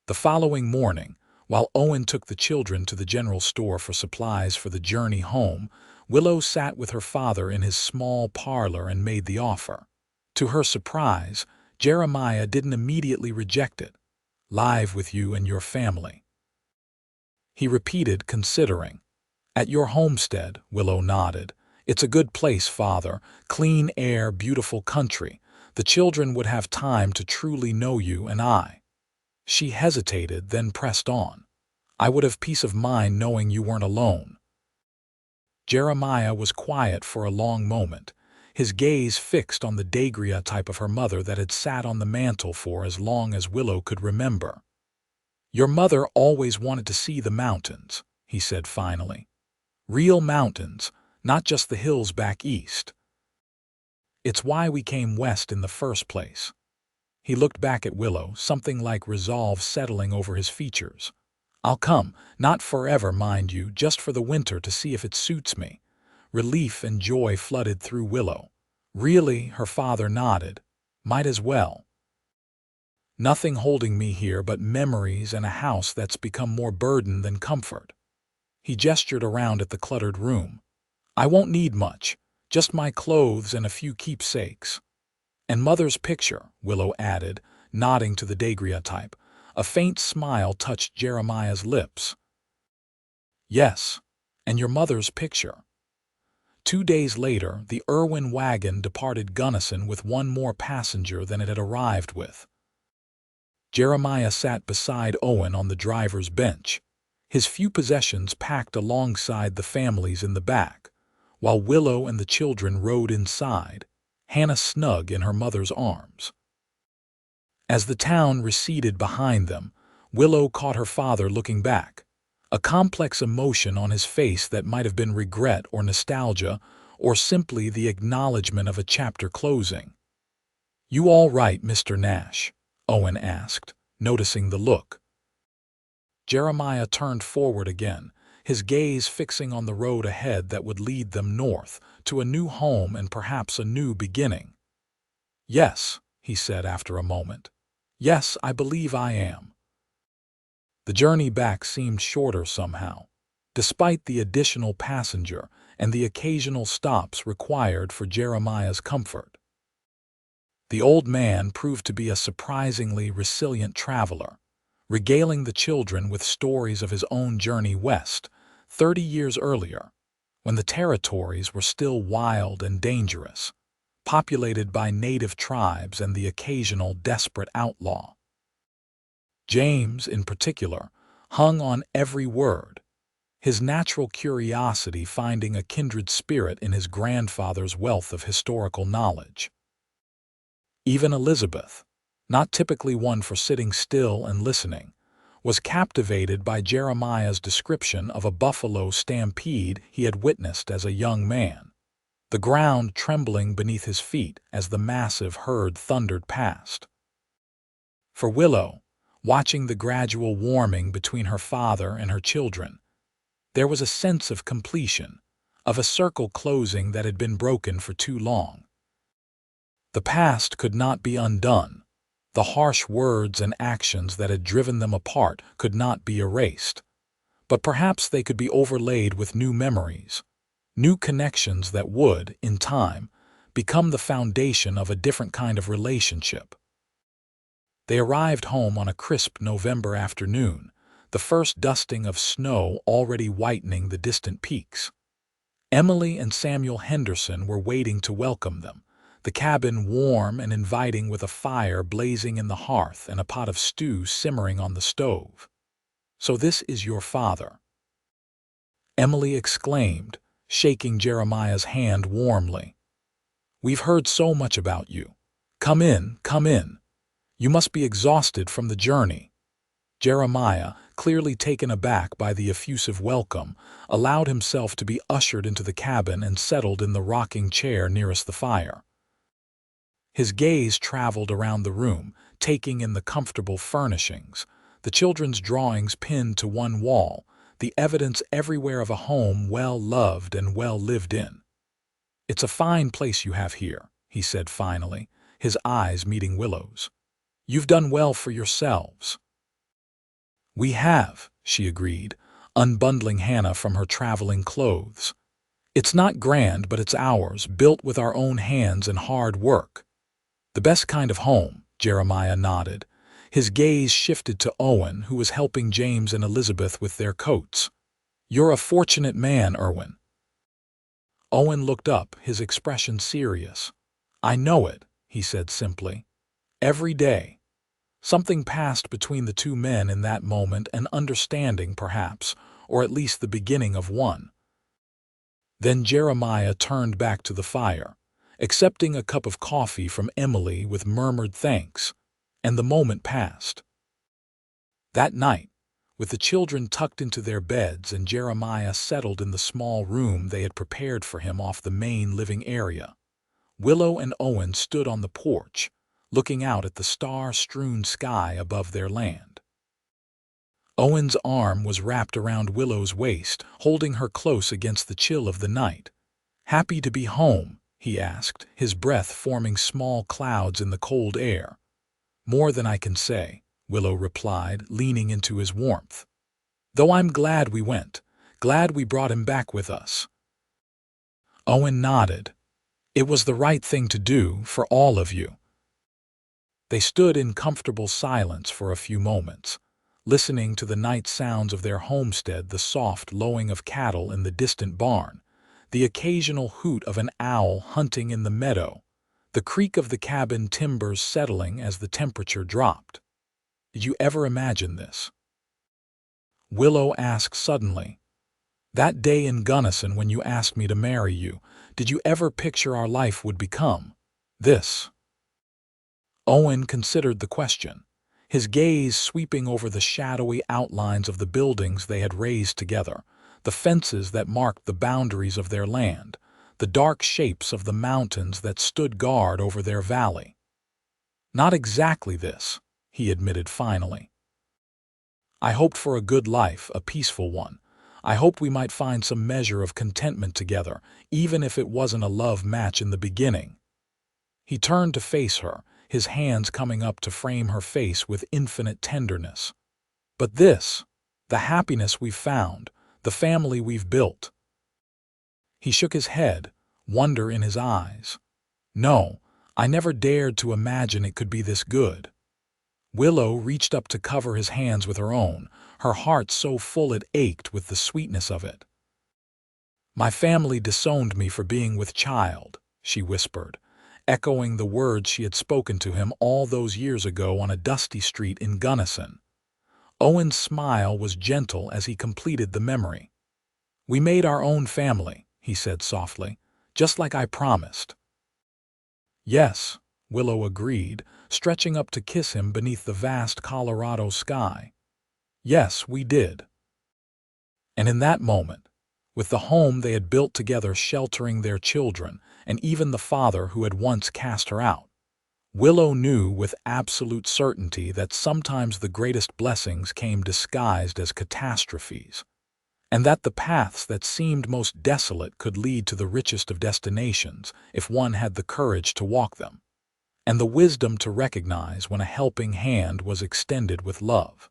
The following morning, while Owen took the children to the general store for supplies for the journey home, Willow sat with her father in his small parlor and made the offer. To her surprise, Jeremiah didn't immediately reject it. "Live with you and your family," he repeated, considering. "At your homestead," Willow nodded. "It's a good place, Father. Clean air, beautiful country. The children would have time to truly know you and I." She hesitated, then pressed on. "I would have peace of mind knowing you weren't alone." Jeremiah was quiet for a long moment, his gaze fixed on the daguerreotype of her mother that had sat on the mantel for as long as Willow could remember. "Your mother always wanted to see the mountains," he said finally. "Real mountains, not just the hills back east. It's why we came west in the first place." He looked back at Willow, something like resolve settling over his features. "I'll come, not forever, mind you, just for the winter to see if it suits me." Relief and joy flooded through Willow. "Really?" her father nodded. "Might as well. Nothing holding me here but memories and a house that's become more burden than comfort." He gestured around at the cluttered room. "I won't need much, just my clothes and a few keepsakes." "And Mother's picture," Willow added, nodding to the daguerreotype. A faint smile touched Jeremiah's lips. "Yes, and your mother's picture." 2 days later, the Irwin wagon departed Gunnison with one more passenger than it had arrived with. Jeremiah sat beside Owen on the driver's bench, his few possessions packed alongside the family's in the back, while Willow and the children rode inside, Hannah snug in her mother's arms. As the town receded behind them, Willow caught her father looking back, a complex emotion on his face that might have been regret or nostalgia, or simply the acknowledgement of a chapter closing. "You all right, Mr. Nash?" Owen asked, noticing the look. Jeremiah turned forward again, his gaze fixing on the road ahead that would lead them north, to a new home and perhaps a new beginning. "Yes," he said after a moment. "Yes, I believe I am." The journey back seemed shorter somehow, despite the additional passenger and the occasional stops required for Jeremiah's comfort. The old man proved to be a surprisingly resilient traveler, regaling the children with stories of his own journey west, 30 years earlier, when the territories were still wild and dangerous, populated by native tribes and the occasional desperate outlaw. James, in particular, hung on every word, his natural curiosity finding a kindred spirit in his grandfather's wealth of historical knowledge. Even Elizabeth, not typically one for sitting still and listening, was captivated by Jeremiah's description of a buffalo stampede he had witnessed as a young man, the ground trembling beneath his feet as the massive herd thundered past. For Willow, watching the gradual warming between her father and her children, there was a sense of completion, of a circle closing that had been broken for too long. The past could not be undone. The harsh words and actions that had driven them apart could not be erased. But perhaps they could be overlaid with new memories, new connections that would, in time, become the foundation of a different kind of relationship. They arrived home on a crisp November afternoon, the first dusting of snow already whitening the distant peaks. Emily and Samuel Henderson were waiting to welcome them, the cabin warm and inviting with a fire blazing in the hearth and a pot of stew simmering on the stove. "So this is your father," Emily exclaimed, shaking Jeremiah's hand warmly. "We've heard so much about you. Come in, come in. You must be exhausted from the journey." Jeremiah, clearly taken aback by the effusive welcome, allowed himself to be ushered into the cabin and settled in the rocking chair nearest the fire. His gaze traveled around the room, taking in the comfortable furnishings, the children's drawings pinned to one wall, the evidence everywhere of a home well loved and well lived in. "It's a fine place you have here," he said finally, his eyes meeting Willow's. "You've done well for yourselves." "We have," she agreed, unbundling Hannah from her traveling clothes. "It's not grand, but it's ours, built with our own hands and hard work." "The best kind of home," Jeremiah nodded. His gaze shifted to Owen, who was helping James and Elizabeth with their coats. "You're a fortunate man, Irwin." Owen looked up, his expression serious. "I know it," he said simply. "Every day." Something passed between the two men in that moment, an understanding perhaps, or at least the beginning of one. Then Jeremiah turned back to the fire, accepting a cup of coffee from Emily with murmured thanks, and the moment passed. That night, with the children tucked into their beds and Jeremiah settled in the small room they had prepared for him off the main living area, Willow and Owen stood on the porch, looking out at the star-strewn sky above their land. Owen's arm was wrapped around Willow's waist, holding her close against the chill of the night. "Happy to be home?" he asked, his breath forming small clouds in the cold air. "More than I can say," Willow replied, leaning into his warmth. "Though I'm glad we went, glad we brought him back with us." Owen nodded. "It was the right thing to do for all of you." They stood in comfortable silence for a few moments, listening to the night sounds of their homestead, the soft lowing of cattle in the distant barn, the occasional hoot of an owl hunting in the meadow, the creak of the cabin timbers settling as the temperature dropped. "Did you ever imagine this?" Willow asked suddenly. "That day in Gunnison when you asked me to marry you, did you ever picture our life would become this?" Owen considered the question, his gaze sweeping over the shadowy outlines of the buildings they had raised together, the fences that marked the boundaries of their land, the dark shapes of the mountains that stood guard over their valley. "Not exactly this," he admitted finally. "I hoped for a good life, a peaceful one. I hoped we might find some measure of contentment together, even if it wasn't a love match in the beginning." He turned to face her, his hands coming up to frame her face with infinite tenderness. "But this, the happiness we've found, the family we've built." He shook his head, wonder in his eyes. "No, I never dared to imagine it could be this good." Willow reached up to cover his hands with her own, her heart so full it ached with the sweetness of it. "My family disowned me for being with child," she whispered, echoing the words she had spoken to him all those years ago on a dusty street in Gunnison. Owen's smile was gentle as he completed the memory. "We made our own family," he said softly, "just like I promised." "Yes," Willow agreed, stretching up to kiss him beneath the vast Colorado sky. "Yes, we did." And in that moment, with the home they had built together sheltering their children, and even the father who had once cast her out, Willow knew with absolute certainty that sometimes the greatest blessings came disguised as catastrophes, and that the paths that seemed most desolate could lead to the richest of destinations if one had the courage to walk them, and the wisdom to recognize when a helping hand was extended with love.